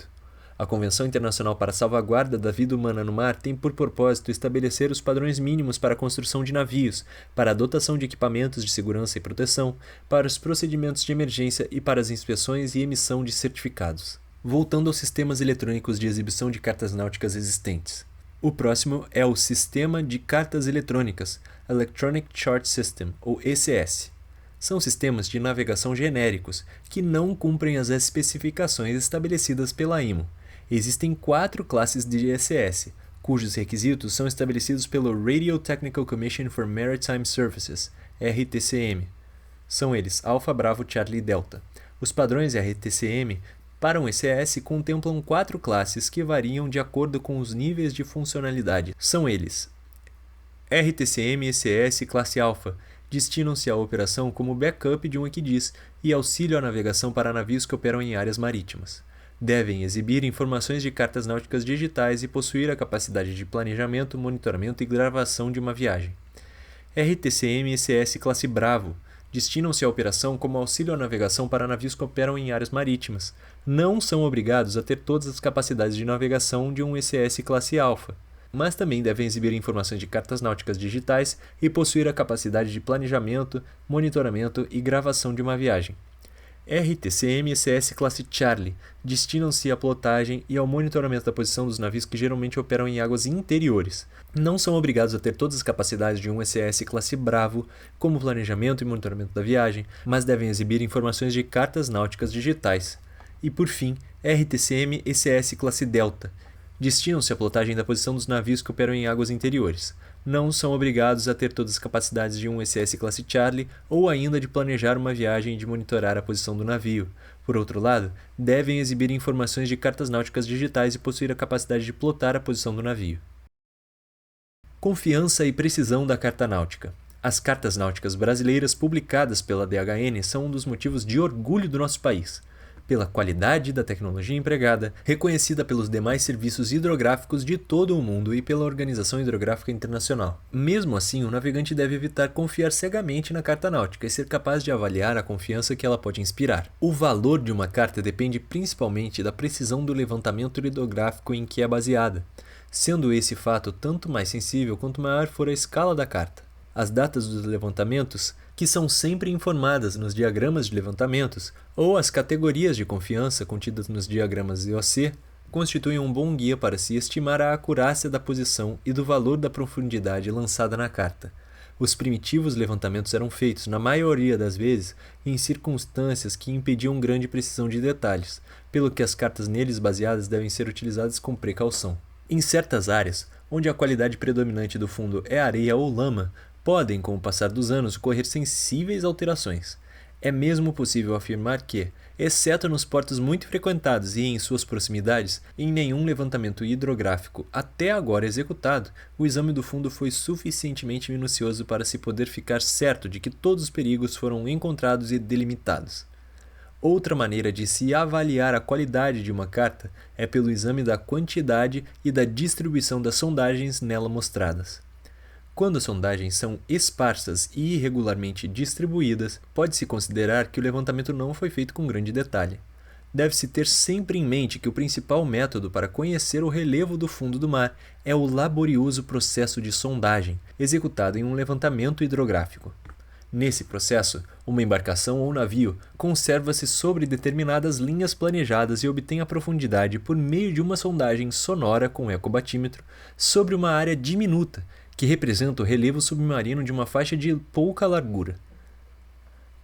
A Convenção Internacional para a Salvaguarda da Vida Humana no Mar tem por propósito estabelecer os padrões mínimos para a construção de navios, para a dotação de equipamentos de segurança e proteção, para os procedimentos de emergência e para as inspeções e emissão de certificados. Voltando aos sistemas eletrônicos de exibição de cartas náuticas existentes. O próximo é o Sistema de Cartas Eletrônicas, Electronic Chart System, ou ECS. São sistemas de navegação genéricos, que não cumprem as especificações estabelecidas pela IMO. Existem 4 classes de ECS, cujos requisitos são estabelecidos pelo Radio Technical Commission for Maritime Services, RTCM. São eles Alpha, Bravo, Charlie e Delta. Os padrões RTCM para um ECS contemplam 4 classes que variam de acordo com os níveis de funcionalidade. São eles: RTCM ECS classe Alpha, destinam-se à operação como backup de um Wikidis e auxílio à navegação para navios que operam em áreas marítimas. Devem exibir informações de cartas náuticas digitais e possuir a capacidade de planejamento, monitoramento e gravação de uma viagem. RTCM ECS classe Bravo, destinam-se à operação como auxílio à navegação para navios que operam em áreas marítimas. Não são obrigados a ter todas as capacidades de navegação de um ECS classe Alpha, mas também devem exibir informações de cartas náuticas digitais e possuir a capacidade de planejamento, monitoramento e gravação de uma viagem. RTCM ECS classe Charlie destinam-se à plotagem e ao monitoramento da posição dos navios que geralmente operam em águas interiores. Não são obrigados a ter todas as capacidades de um ECS classe Bravo, como planejamento e monitoramento da viagem, mas devem exibir informações de cartas náuticas digitais. E por fim, RTCM ECS classe Delta destinam-se à plotagem da posição dos navios que operam em águas interiores. Não são obrigados a ter todas as capacidades de um ECS classe Charlie ou ainda de planejar uma viagem e de monitorar a posição do navio. Por outro lado, devem exibir informações de cartas náuticas digitais e possuir a capacidade de plotar a posição do navio. Confiança e precisão da carta náutica. As cartas náuticas brasileiras publicadas pela DHN são um dos motivos de orgulho do nosso país, pela qualidade da tecnologia empregada, reconhecida pelos demais serviços hidrográficos de todo o mundo e pela Organização Hidrográfica Internacional. Mesmo assim, o navegante deve evitar confiar cegamente na carta náutica e ser capaz de avaliar a confiança que ela pode inspirar. O valor de uma carta depende principalmente da precisão do levantamento hidrográfico em que é baseada, sendo esse fato tanto mais sensível quanto maior for a escala da carta. As datas dos levantamentos, que são sempre informadas nos diagramas de levantamentos, ou as categorias de confiança contidas nos diagramas IOC, constituem um bom guia para se estimar a acurácia da posição e do valor da profundidade lançada na carta. Os primitivos levantamentos eram feitos, na maioria das vezes, em circunstâncias que impediam grande precisão de detalhes, pelo que as cartas neles baseadas devem ser utilizadas com precaução. Em certas áreas, onde a qualidade predominante do fundo é areia ou lama, podem, com o passar dos anos, ocorrer sensíveis alterações. É mesmo possível afirmar que, exceto nos portos muito frequentados e em suas proximidades, em nenhum levantamento hidrográfico até agora executado, o exame do fundo foi suficientemente minucioso para se poder ficar certo de que todos os perigos foram encontrados e delimitados. Outra maneira de se avaliar a qualidade de uma carta é pelo exame da quantidade e da distribuição das sondagens nela mostradas. Quando as sondagens são esparsas e irregularmente distribuídas, pode-se considerar que o levantamento não foi feito com grande detalhe. Deve-se ter sempre em mente que o principal método para conhecer o relevo do fundo do mar é o laborioso processo de sondagem, executado em um levantamento hidrográfico. Nesse processo, uma embarcação ou navio conserva-se sobre determinadas linhas planejadas e obtém a profundidade por meio de uma sondagem sonora com ecobatímetro sobre uma área diminuta, que representa o relevo submarino de uma faixa de pouca largura.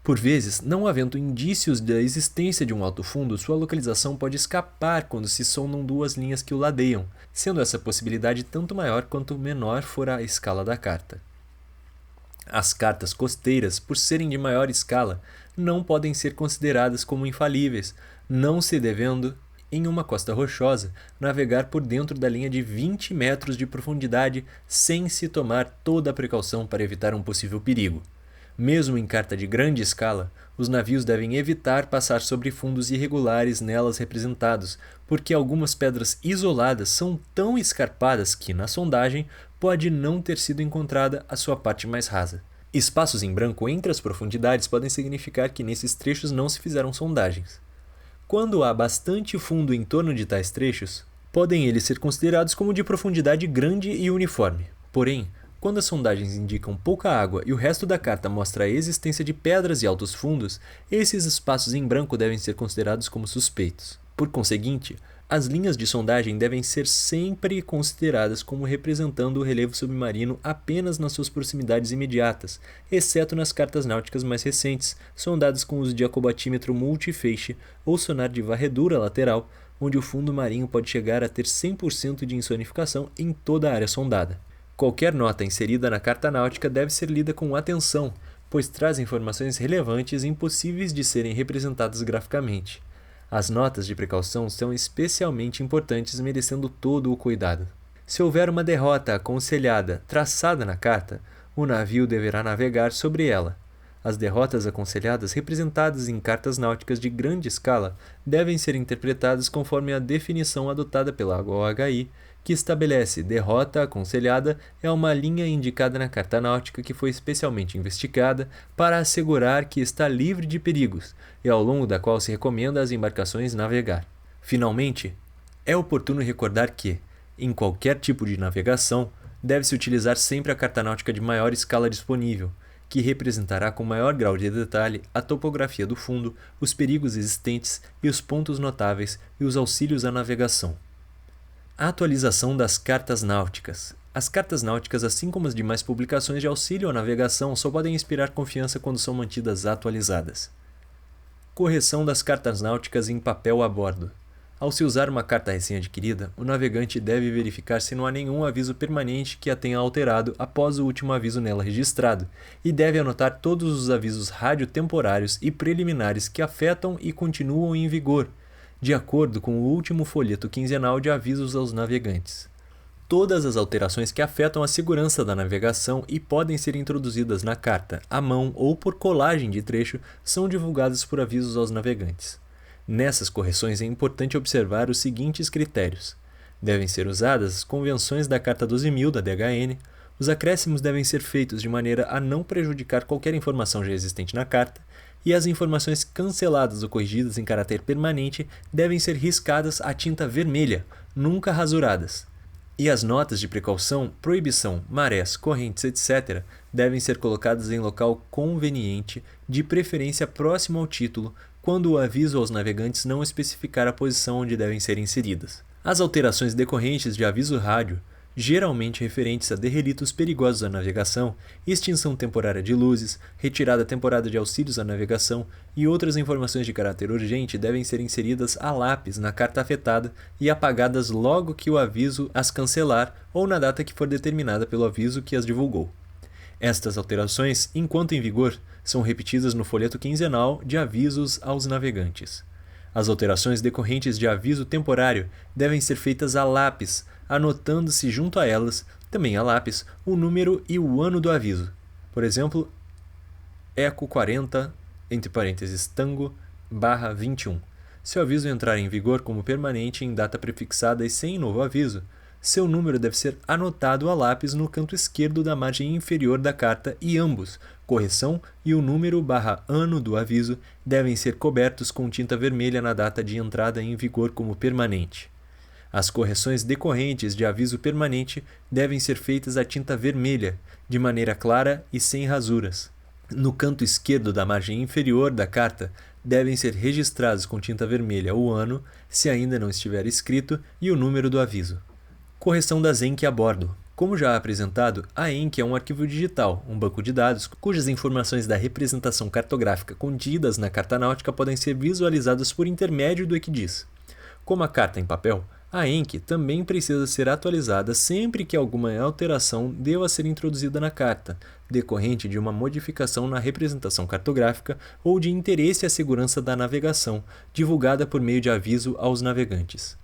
Por vezes, não havendo indícios da existência de um alto fundo, sua localização pode escapar quando se sondam duas linhas que o ladeiam, sendo essa possibilidade tanto maior quanto menor for a escala da carta. As cartas costeiras, por serem de maior escala, não podem ser consideradas como infalíveis, não se devendo em uma costa rochosa, navegar por dentro da linha de 20 metros de profundidade sem se tomar toda a precaução para evitar um possível perigo. Mesmo em carta de grande escala, os navios devem evitar passar sobre fundos irregulares nelas representados, porque algumas pedras isoladas são tão escarpadas que, na sondagem, pode não ter sido encontrada a sua parte mais rasa. Espaços em branco entre as profundidades podem significar que nesses trechos não se fizeram sondagens. Quando há bastante fundo em torno de tais trechos, podem eles ser considerados como de profundidade grande e uniforme. Porém, quando as sondagens indicam pouca água e o resto da carta mostra a existência de pedras e altos fundos, esses espaços em branco devem ser considerados como suspeitos. Por conseguinte, as linhas de sondagem devem ser sempre consideradas como representando o relevo submarino apenas nas suas proximidades imediatas, exceto nas cartas náuticas mais recentes, sondadas com uso de acobatímetro multifeixe ou sonar de varredura lateral, onde o fundo marinho pode chegar a ter 100% de insonificação em toda a área sondada. Qualquer nota inserida na carta náutica deve ser lida com atenção, pois traz informações relevantes e impossíveis de serem representadas graficamente. As notas de precaução são especialmente importantes, merecendo todo o cuidado. Se houver uma derrota aconselhada traçada na carta, o navio deverá navegar sobre ela. As derrotas aconselhadas representadas em cartas náuticas de grande escala devem ser interpretadas conforme a definição adotada pela OHI, que estabelece derrota aconselhada é uma linha indicada na carta náutica que foi especialmente investigada para assegurar que está livre de perigos e ao longo da qual se recomenda às embarcações navegar. Finalmente, é oportuno recordar que, em qualquer tipo de navegação, deve-se utilizar sempre a carta náutica de maior escala disponível, que representará com maior grau de detalhe a topografia do fundo, os perigos existentes e os pontos notáveis e os auxílios à navegação. A atualização das cartas náuticas. As cartas náuticas, assim como as demais publicações de auxílio à navegação, só podem inspirar confiança quando são mantidas atualizadas. Correção das cartas náuticas em papel a bordo. Ao se usar uma carta recém-adquirida, o navegante deve verificar se não há nenhum aviso permanente que a tenha alterado após o último aviso nela registrado, e deve anotar todos os avisos radiotemporários e preliminares que afetam e continuam em vigor, de acordo com o último folheto quinzenal de avisos aos navegantes. Todas as alterações que afetam a segurança da navegação e podem ser introduzidas na carta, à mão ou por colagem de trecho são divulgadas por avisos aos navegantes. Nessas correções é importante observar os seguintes critérios. Devem ser usadas as convenções da Carta 12.000 da DHN, os acréscimos devem ser feitos de maneira a não prejudicar qualquer informação já existente na carta, e as informações canceladas ou corrigidas em caráter permanente devem ser riscadas a tinta vermelha, nunca rasuradas. E as notas de precaução, proibição, marés, correntes, etc., devem ser colocadas em local conveniente, de preferência próximo ao título, quando o aviso aos navegantes não especificar a posição onde devem ser inseridas. As alterações decorrentes de aviso rádio, geralmente referentes a derrelitos perigosos à navegação, extinção temporária de luzes, retirada temporária de auxílios à navegação e outras informações de caráter urgente devem ser inseridas a lápis na carta afetada e apagadas logo que o aviso as cancelar ou na data que for determinada pelo aviso que as divulgou. Estas alterações, enquanto em vigor, são repetidas no folheto quinzenal de avisos aos navegantes. As alterações decorrentes de aviso temporário devem ser feitas a lápis, anotando-se junto a elas, também a lápis, o número e o ano do aviso. Por exemplo, ECO 40, entre parênteses, tango, barra 21. Se o aviso entrar em vigor como permanente em data prefixada e sem novo aviso, seu número deve ser anotado a lápis no canto esquerdo da margem inferior da carta e ambos, correção e o número barra ano do aviso, devem ser cobertos com tinta vermelha na data de entrada em vigor como permanente. As correções decorrentes de aviso permanente devem ser feitas a tinta vermelha, de maneira clara e sem rasuras. No canto esquerdo da margem inferior da carta, devem ser registrados com tinta vermelha o ano, se ainda não estiver escrito, e o número do aviso. Correção das ENC a bordo. Como já apresentado, a ENC é um arquivo digital, um banco de dados, cujas informações da representação cartográfica contidas na carta náutica podem ser visualizadas por intermédio do ECDIS. Como a carta em papel, A ENC também precisa ser atualizada sempre que alguma alteração deva ser introduzida na carta, decorrente de uma modificação na representação cartográfica ou de interesse à segurança da navegação, divulgada por meio de aviso aos navegantes.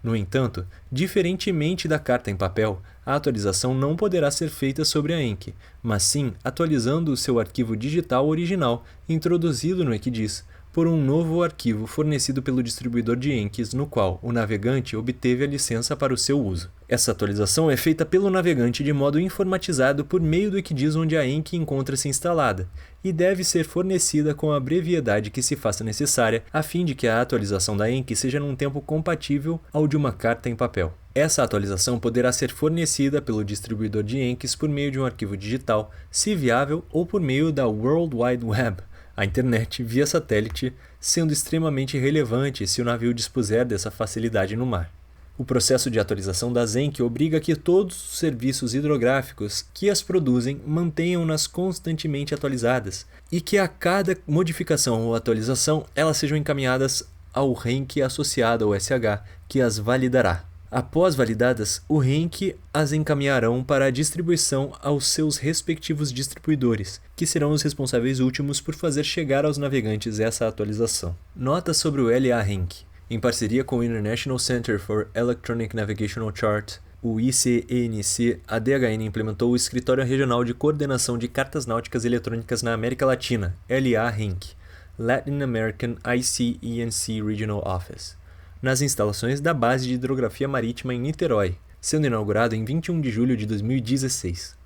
No entanto, diferentemente da carta em papel, a atualização não poderá ser feita sobre a ENC, mas sim atualizando o seu arquivo digital original, introduzido no ECDIS, por um novo arquivo fornecido pelo distribuidor de ENCs no qual o navegante obteve a licença para o seu uso. Essa atualização é feita pelo navegante de modo informatizado por meio do ECDIS onde a ENC encontra-se instalada, e deve ser fornecida com a brevidade que se faça necessária a fim de que a atualização da ENC seja num tempo compatível ao de uma carta em papel. Essa atualização poderá ser fornecida pelo distribuidor de ENCs por meio de um arquivo digital, se viável, ou por meio da World Wide Web, a internet via satélite, sendo extremamente relevante se o navio dispuser dessa facilidade no mar. O processo de atualização da ENC obriga que todos os serviços hidrográficos que as produzem mantenham-nas constantemente atualizadas e que a cada modificação ou atualização elas sejam encaminhadas ao RENC associado ao SH, que as validará. Após validadas, o RENC as encaminharão para a distribuição aos seus respectivos distribuidores, que serão os responsáveis últimos por fazer chegar aos navegantes essa atualização. Notas sobre o LA-RENC. Em parceria com o International Center for Electronic Navigational Chart, o ICENC, a DHN implementou o Escritório Regional de Coordenação de Cartas Náuticas Eletrônicas na América Latina, LA-RENC, Latin American ICENC Regional Office, nas instalações da Base de Hidrografia Marítima em Niterói, sendo inaugurado em 21 de julho de 2016.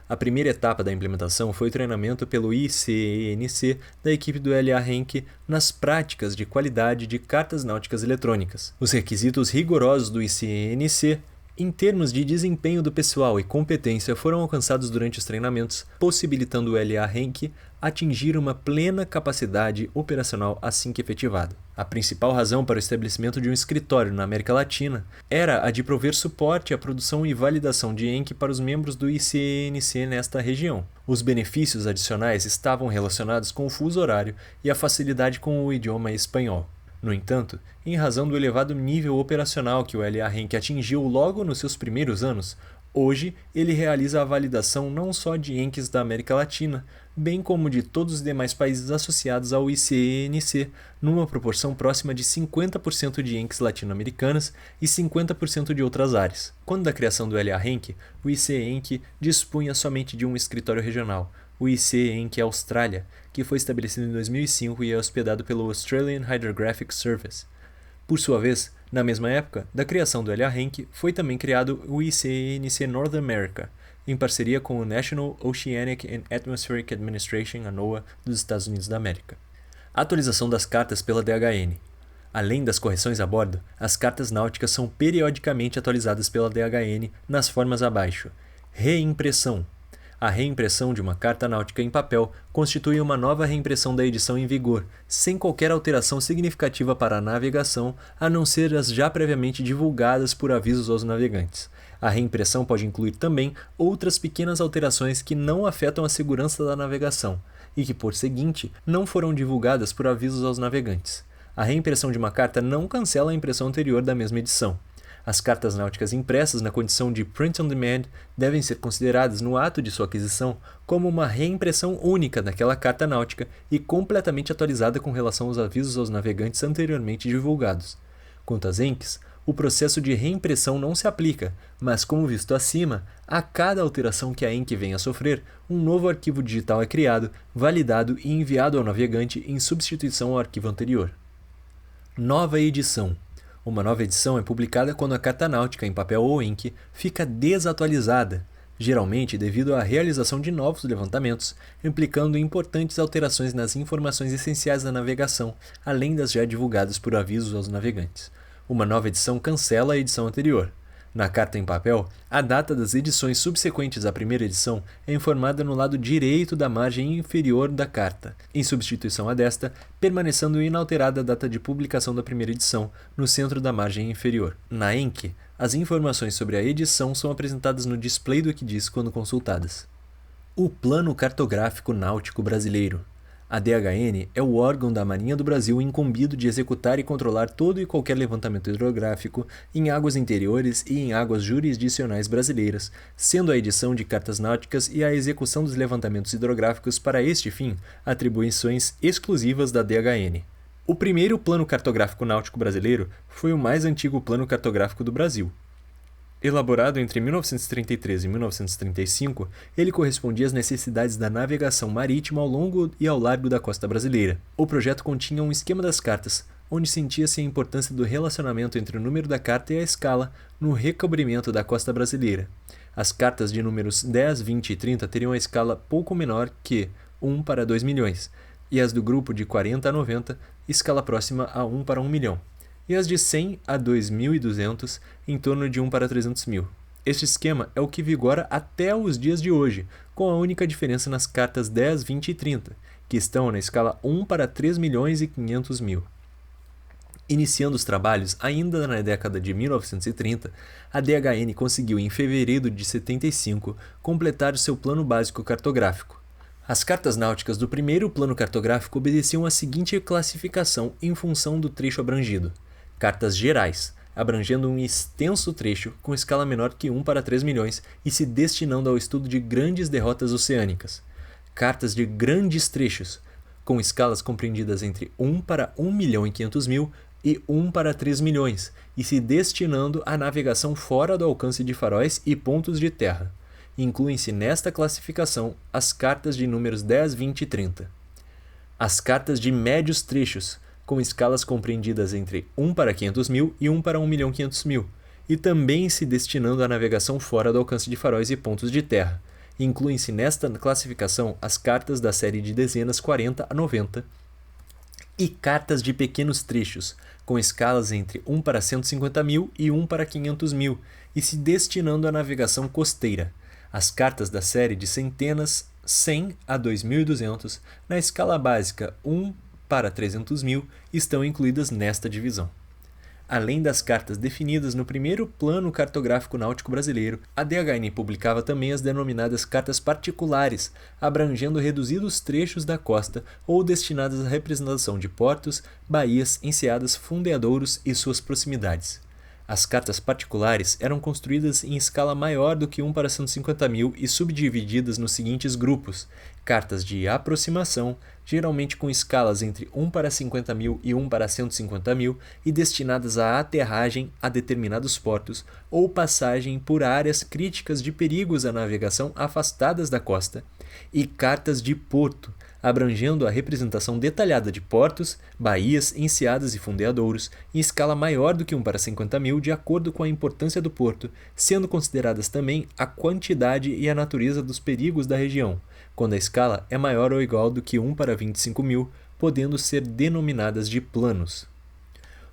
A primeira etapa da implementação foi o treinamento pelo ICENC da equipe do LA-RENC nas práticas de qualidade de cartas náuticas eletrônicas. Os requisitos rigorosos do ICENC em termos de desempenho do pessoal e competência foram alcançados durante os treinamentos, possibilitando o LA-RENC atingir uma plena capacidade operacional assim que efetivado. A principal razão para o estabelecimento de um escritório na América Latina era a de prover suporte à produção e validação de ENC para os membros do ICENC nesta região. Os benefícios adicionais estavam relacionados com o fuso horário e a facilidade com o idioma espanhol. No entanto, em razão do elevado nível operacional que o LA-RENC atingiu logo nos seus primeiros anos, hoje ele realiza a validação não só de ENCs da América Latina, bem como de todos os demais países associados ao ICENC, numa proporção próxima de 50% de ENCs latino-americanas e 50% de outras áreas. Quando da criação do LA-RENC, o ICENC dispunha somente de um escritório regional, o ICENC Austrália, que foi estabelecido em 2005 e é hospedado pelo Australian Hydrographic Service. Por sua vez, na mesma época da criação do LA-RENC, foi também criado o ICENC North America, em parceria com o National Oceanic and Atmospheric Administration, a NOAA, dos Estados Unidos da América. Atualização das cartas pela DHN. Além das correções a bordo, as cartas náuticas são periodicamente atualizadas pela DHN nas formas abaixo. Reimpressão. A reimpressão de uma carta náutica em papel constitui uma nova reimpressão da edição em vigor, sem qualquer alteração significativa para a navegação, a não ser as já previamente divulgadas por avisos aos navegantes. A reimpressão pode incluir também outras pequenas alterações que não afetam a segurança da navegação e que, por seguinte, não foram divulgadas por avisos aos navegantes. A reimpressão de uma carta não cancela a impressão anterior da mesma edição. As cartas náuticas impressas na condição de print on demand devem ser consideradas no ato de sua aquisição como uma reimpressão única daquela carta náutica e completamente atualizada com relação aos avisos aos navegantes anteriormente divulgados. Quanto às ENCs, o processo de reimpressão não se aplica, mas como visto acima, a cada alteração que a ENC venha a sofrer, um novo arquivo digital é criado, validado e enviado ao navegante em substituição ao arquivo anterior. Nova edição. Uma nova edição é publicada quando a carta náutica em papel ou ENC fica desatualizada, geralmente devido à realização de novos levantamentos, implicando importantes alterações nas informações essenciais da navegação, além das já divulgadas por avisos aos navegantes. Uma nova edição cancela a edição anterior. Na carta em papel, a data das edições subsequentes à primeira edição é informada no lado direito da margem inferior da carta, em substituição a desta, permanecendo inalterada a data de publicação da primeira edição, no centro da margem inferior. Na ENC, as informações sobre a edição são apresentadas no display do ECDIS quando consultadas. O Plano Cartográfico Náutico Brasileiro. A DHN é o órgão da Marinha do Brasil incumbido de executar e controlar todo e qualquer levantamento hidrográfico em águas interiores e em águas jurisdicionais brasileiras, sendo a edição de cartas náuticas e a execução dos levantamentos hidrográficos para este fim atribuições exclusivas da DHN. O primeiro Plano Cartográfico Náutico Brasileiro foi o mais antigo plano cartográfico do Brasil. Elaborado entre 1933 e 1935, ele correspondia às necessidades da navegação marítima ao longo e ao largo da costa brasileira. O projeto continha um esquema das cartas, onde sentia-se a importância do relacionamento entre o número da carta e a escala no recobrimento da costa brasileira. As cartas de números 10, 20 e 30 teriam a escala pouco menor que 1 para 2 milhões, e as do grupo de 40 a 90, escala próxima a 1 para 1 milhão. E as de 100 a 2.200 em torno de 1 para 300 mil. Este esquema é o que vigora até os dias de hoje, com a única diferença nas cartas 10, 20 e 30, que estão na escala 1 para 3 milhões e 500 mil. Iniciando os trabalhos ainda na década de 1930, a DHN conseguiu em fevereiro de 75 completar o seu plano básico cartográfico. As cartas náuticas do primeiro plano cartográfico obedeciam à seguinte classificação em função do trecho abrangido. Cartas gerais, abrangendo um extenso trecho com escala menor que 1 para 3 milhões e se destinando ao estudo de grandes derrotas oceânicas. Cartas de grandes trechos, com escalas compreendidas entre 1 para 1 milhão e 500 mil e 1 para 3 milhões, e se destinando à navegação fora do alcance de faróis e pontos de terra. Incluem-se nesta classificação as cartas de números 10, 20 e 30. As cartas de médios trechos, com escalas compreendidas entre 1 para 500 mil e 1 para 1 milhão e 500 mil, e também se destinando à navegação fora do alcance de faróis e pontos de terra. Incluem-se nesta classificação as cartas da série de dezenas 40 a 90 e cartas de pequenos trechos, com escalas entre 1 para 150 mil e 1 para 500 mil, e se destinando à navegação costeira. As cartas da série de centenas 100 a 2.200, na escala básica 1 para 300 mil, estão incluídas nesta divisão. Além das cartas definidas no primeiro Plano Cartográfico Náutico Brasileiro, a DHN publicava também as denominadas cartas particulares, abrangendo reduzidos trechos da costa ou destinadas à representação de portos, baías, enseadas, fundeadouros e suas proximidades. As cartas particulares eram construídas em escala maior do que 1 para 150 mil e subdivididas nos seguintes grupos: cartas de aproximação, geralmente com escalas entre 1 para 50 mil e 1 para 150 mil e destinadas à aterragem a determinados portos ou passagem por áreas críticas de perigos à navegação afastadas da costa, e cartas de porto, abrangendo a representação detalhada de portos, baías, enseadas e fundeadouros, em escala maior do que 1 para 50 mil, de acordo com a importância do porto, sendo consideradas também a quantidade e a natureza dos perigos da região, quando a escala é maior ou igual do que 1 para 25 mil, podendo ser denominadas de planos.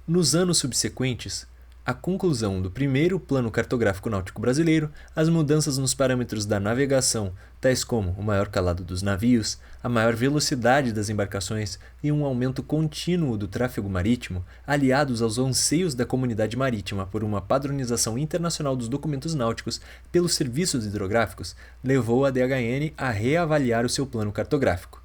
Nos anos subsequentes, a conclusão do primeiro Plano Cartográfico Náutico Brasileiro, as mudanças nos parâmetros da navegação, tais como o maior calado dos navios, a maior velocidade das embarcações e um aumento contínuo do tráfego marítimo, aliados aos anseios da comunidade marítima por uma padronização internacional dos documentos náuticos pelos serviços hidrográficos, levou a DHN a reavaliar o seu plano cartográfico.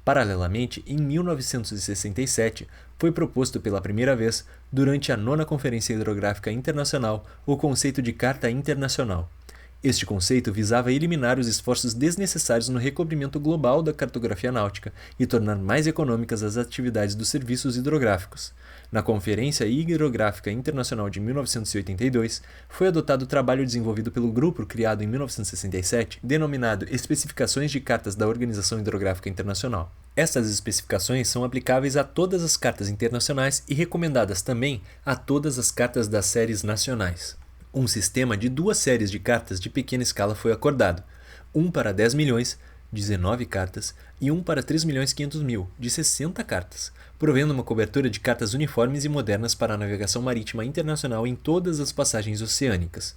Paralelamente, em 1967, foi proposto pela primeira vez, durante a 9ª Conferência Hidrográfica Internacional, o conceito de Carta Internacional. Este conceito visava eliminar os esforços desnecessários no recobrimento global da cartografia náutica e tornar mais econômicas as atividades dos serviços hidrográficos. Na Conferência Hidrográfica Internacional de 1982, foi adotado o trabalho desenvolvido pelo grupo criado em 1967, denominado Especificações de Cartas da Organização Hidrográfica Internacional. Estas especificações são aplicáveis a todas as cartas internacionais e recomendadas também a todas as cartas das séries nacionais. Um sistema de 2 séries de cartas de pequena escala foi acordado, 1 para 10 milhões, 19 cartas, e 1 para 3 milhões e 500 mil, de 60 cartas, provendo uma cobertura de cartas uniformes e modernas para a navegação marítima internacional em todas as passagens oceânicas.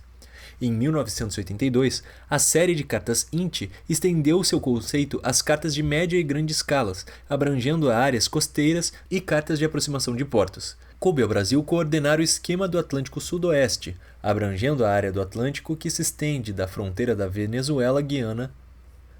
Em 1982, a série de cartas INT estendeu seu conceito às cartas de média e grande escalas, abrangendo áreas costeiras e cartas de aproximação de portos. Coube ao Brasil coordenar o esquema do Atlântico Sudoeste, abrangendo a área do Atlântico que se estende da fronteira da Venezuela-Guiana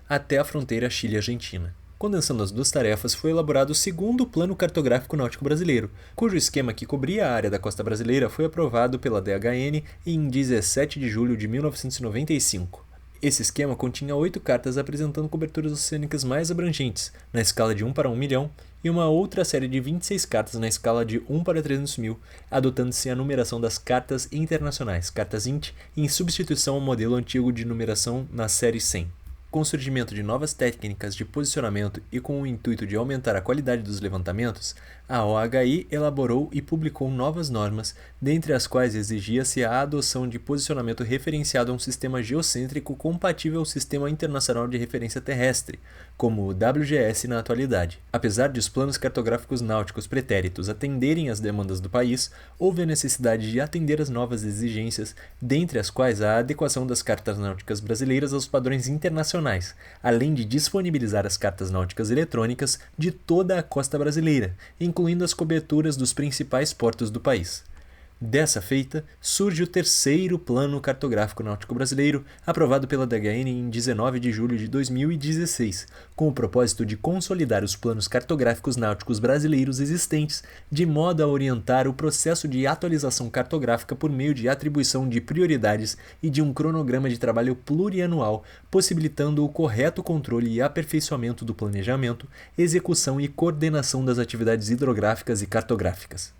até a fronteira Chile-Argentina. Condensando as duas tarefas, foi elaborado o segundo Plano Cartográfico Náutico Brasileiro, cujo esquema que cobria a área da costa brasileira foi aprovado pela DHN em 17 de julho de 1995. Esse esquema continha 8 cartas apresentando coberturas oceânicas mais abrangentes, na escala de 1 para 1 milhão, e uma outra série de 26 cartas na escala de 1 para 300 mil, adotando-se a numeração das cartas internacionais, cartas INT, em substituição ao modelo antigo de numeração na série 100. Com o surgimento de novas técnicas de posicionamento e com o intuito de aumentar a qualidade dos levantamentos, a OHI elaborou e publicou novas normas, dentre as quais exigia-se a adoção de posicionamento referenciado a um sistema geocêntrico compatível ao Sistema Internacional de Referência Terrestre, como o WGS na atualidade. Apesar de os planos cartográficos náuticos pretéritos atenderem às demandas do país, houve a necessidade de atender às novas exigências, dentre as quais a adequação das cartas náuticas brasileiras aos padrões internacionais, além de disponibilizar as cartas náuticas eletrônicas de toda a costa brasileira, incluindo as coberturas dos principais portos do país. Dessa feita, surge o terceiro Plano Cartográfico Náutico Brasileiro, aprovado pela DHN em 19 de julho de 2016, com o propósito de consolidar os planos cartográficos náuticos brasileiros existentes, de modo a orientar o processo de atualização cartográfica por meio de atribuição de prioridades e de um cronograma de trabalho plurianual, possibilitando o correto controle e aperfeiçoamento do planejamento, execução e coordenação das atividades hidrográficas e cartográficas.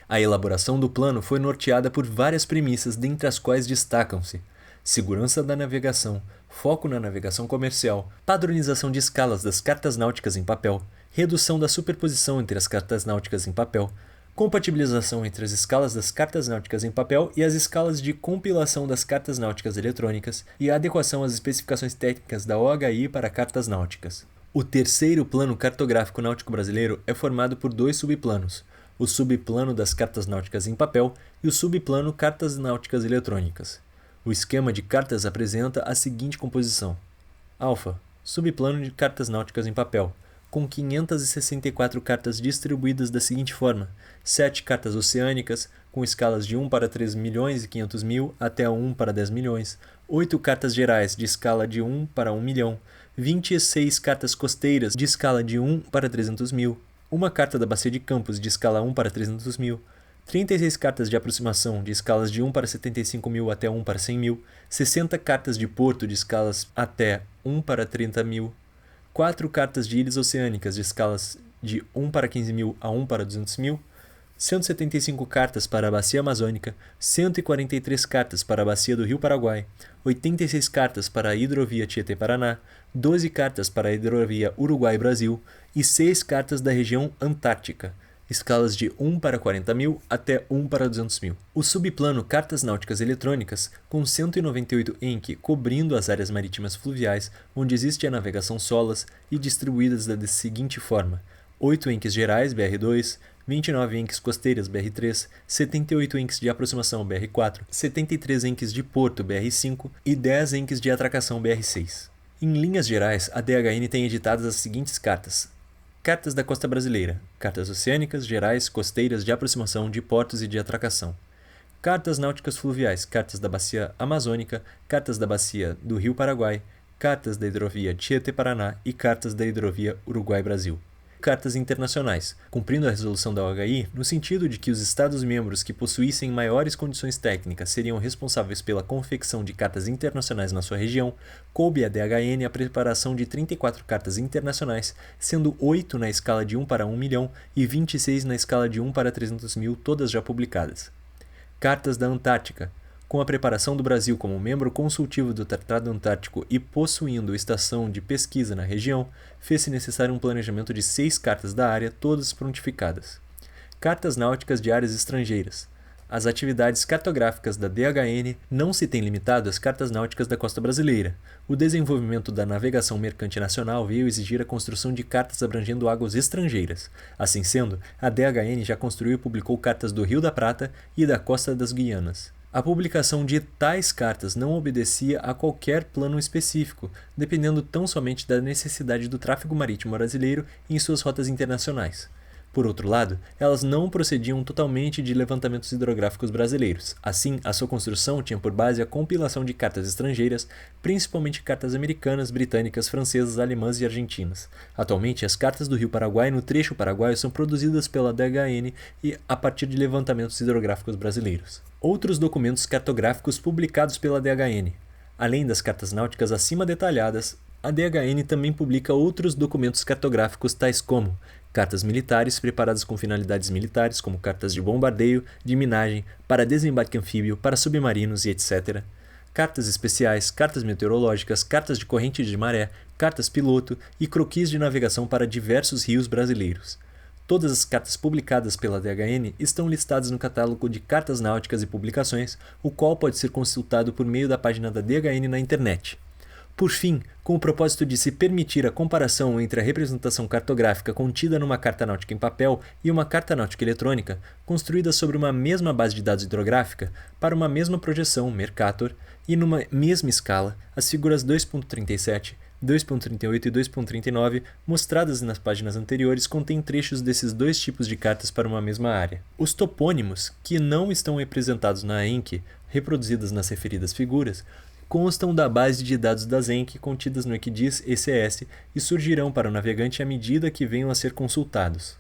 A elaboração do plano foi norteada por várias premissas, dentre as quais destacam-se: segurança da navegação, foco na navegação comercial, padronização de escalas das cartas náuticas em papel, redução da superposição entre as cartas náuticas em papel, compatibilização entre as escalas das cartas náuticas em papel e as escalas de compilação das cartas náuticas eletrônicas e a adequação às especificações técnicas da OHI para cartas náuticas. O terceiro Plano Cartográfico Náutico Brasileiro é formado por 2 subplanos: o subplano das cartas náuticas em papel e o subplano cartas náuticas eletrônicas. O esquema de cartas apresenta a seguinte composição: alfa, subplano de cartas náuticas em papel, com 564 cartas distribuídas da seguinte forma: 7 cartas oceânicas, com escalas de 1 para 3 milhões e 500 mil até 1 para 10 milhões, 8 cartas gerais de escala de 1 para 1 milhão, 26 cartas costeiras de escala de 1 para 300 mil, uma carta da Bacia de Campos de escala 1 para 300 mil, 36 cartas de aproximação de escalas de 1 para 75 mil até 1 para 100 mil, 60 cartas de porto de escalas até 1 para 30 mil, 4 cartas de ilhas oceânicas de escalas de 1 para 15 mil a 1 para 200 mil, 175 cartas para a Bacia Amazônica, 143 cartas para a Bacia do Rio Paraguai, 86 cartas para a Hidrovia Tietê-Paraná, 12 cartas para a Hidrovia Uruguai-Brasil e 6 cartas da região Antártica, escalas de 1 para 40 mil até 1 para 200 mil. O subplano Cartas Náuticas Eletrônicas, com 198 ENC cobrindo as áreas marítimas fluviais, onde existe a navegação solas, e distribuídas da seguinte forma: 8 ENCs gerais BR2, 29 ENCs costeiras BR3, 78 ENCs de aproximação BR4, 73 ENCs de porto BR5 e 10 ENCs de atracação BR6. Em linhas gerais, a DHN tem editadas as seguintes cartas: cartas da costa brasileira, cartas oceânicas, gerais, costeiras, de aproximação, de portos e de atracação. Cartas náuticas fluviais, cartas da bacia amazônica, cartas da bacia do Rio Paraguai, cartas da hidrovia Tietê-Paraná e cartas da hidrovia Uruguai-Brasil. Cartas internacionais, cumprindo a resolução da OHI, no sentido de que os Estados-membros que possuíssem maiores condições técnicas seriam responsáveis pela confecção de cartas internacionais na sua região, coube à DHN a preparação de 34 cartas internacionais, sendo 8 na escala de 1 para 1 milhão e 26 na escala de 1 para 300 mil, todas já publicadas. Cartas da Antártica. Com a preparação do Brasil como membro consultivo do Tratado Antártico e possuindo estação de pesquisa na região, fez-se necessário um planejamento de 6 cartas da área, todas prontificadas. Cartas náuticas de áreas estrangeiras. As atividades cartográficas da DHN não se têm limitado às cartas náuticas da costa brasileira. O desenvolvimento da navegação mercante nacional veio exigir a construção de cartas abrangendo águas estrangeiras. Assim sendo, a DHN já construiu e publicou cartas do Rio da Prata e da Costa das Guianas. A publicação de tais cartas não obedecia a qualquer plano específico, dependendo tão somente da necessidade do tráfego marítimo brasileiro em suas rotas internacionais. Por outro lado, elas não procediam totalmente de levantamentos hidrográficos brasileiros. Assim, a sua construção tinha por base a compilação de cartas estrangeiras, principalmente cartas americanas, britânicas, francesas, alemãs e argentinas. Atualmente, as cartas do Rio Paraguai no trecho paraguaio são produzidas pela DHN e a partir de levantamentos hidrográficos brasileiros. Outros documentos cartográficos publicados pela DHN. Além das cartas náuticas acima detalhadas, a DHN também publica outros documentos cartográficos tais como cartas militares preparadas com finalidades militares, como cartas de bombardeio, de minagem, para desembarque anfíbio, para submarinos e etc. Cartas especiais, cartas meteorológicas, cartas de corrente de maré, cartas piloto e croquis de navegação para diversos rios brasileiros. Todas as cartas publicadas pela DHN estão listadas no catálogo de cartas náuticas e publicações, o qual pode ser consultado por meio da página da DHN na internet. Por fim, com o propósito de se permitir a comparação entre a representação cartográfica contida numa carta náutica em papel e uma carta náutica eletrônica, construída sobre uma mesma base de dados hidrográfica, para uma mesma projeção, Mercator, e numa mesma escala, as figuras 2.37, 2.38 e 2.39, mostradas nas páginas anteriores, contêm trechos desses dois tipos de cartas para uma mesma área. Os topônimos, que não estão representados na ENC, reproduzidas nas referidas figuras, constam da base de dados da ENC contidas no ECDIS ECS e surgirão para o navegante à medida que venham a ser consultados.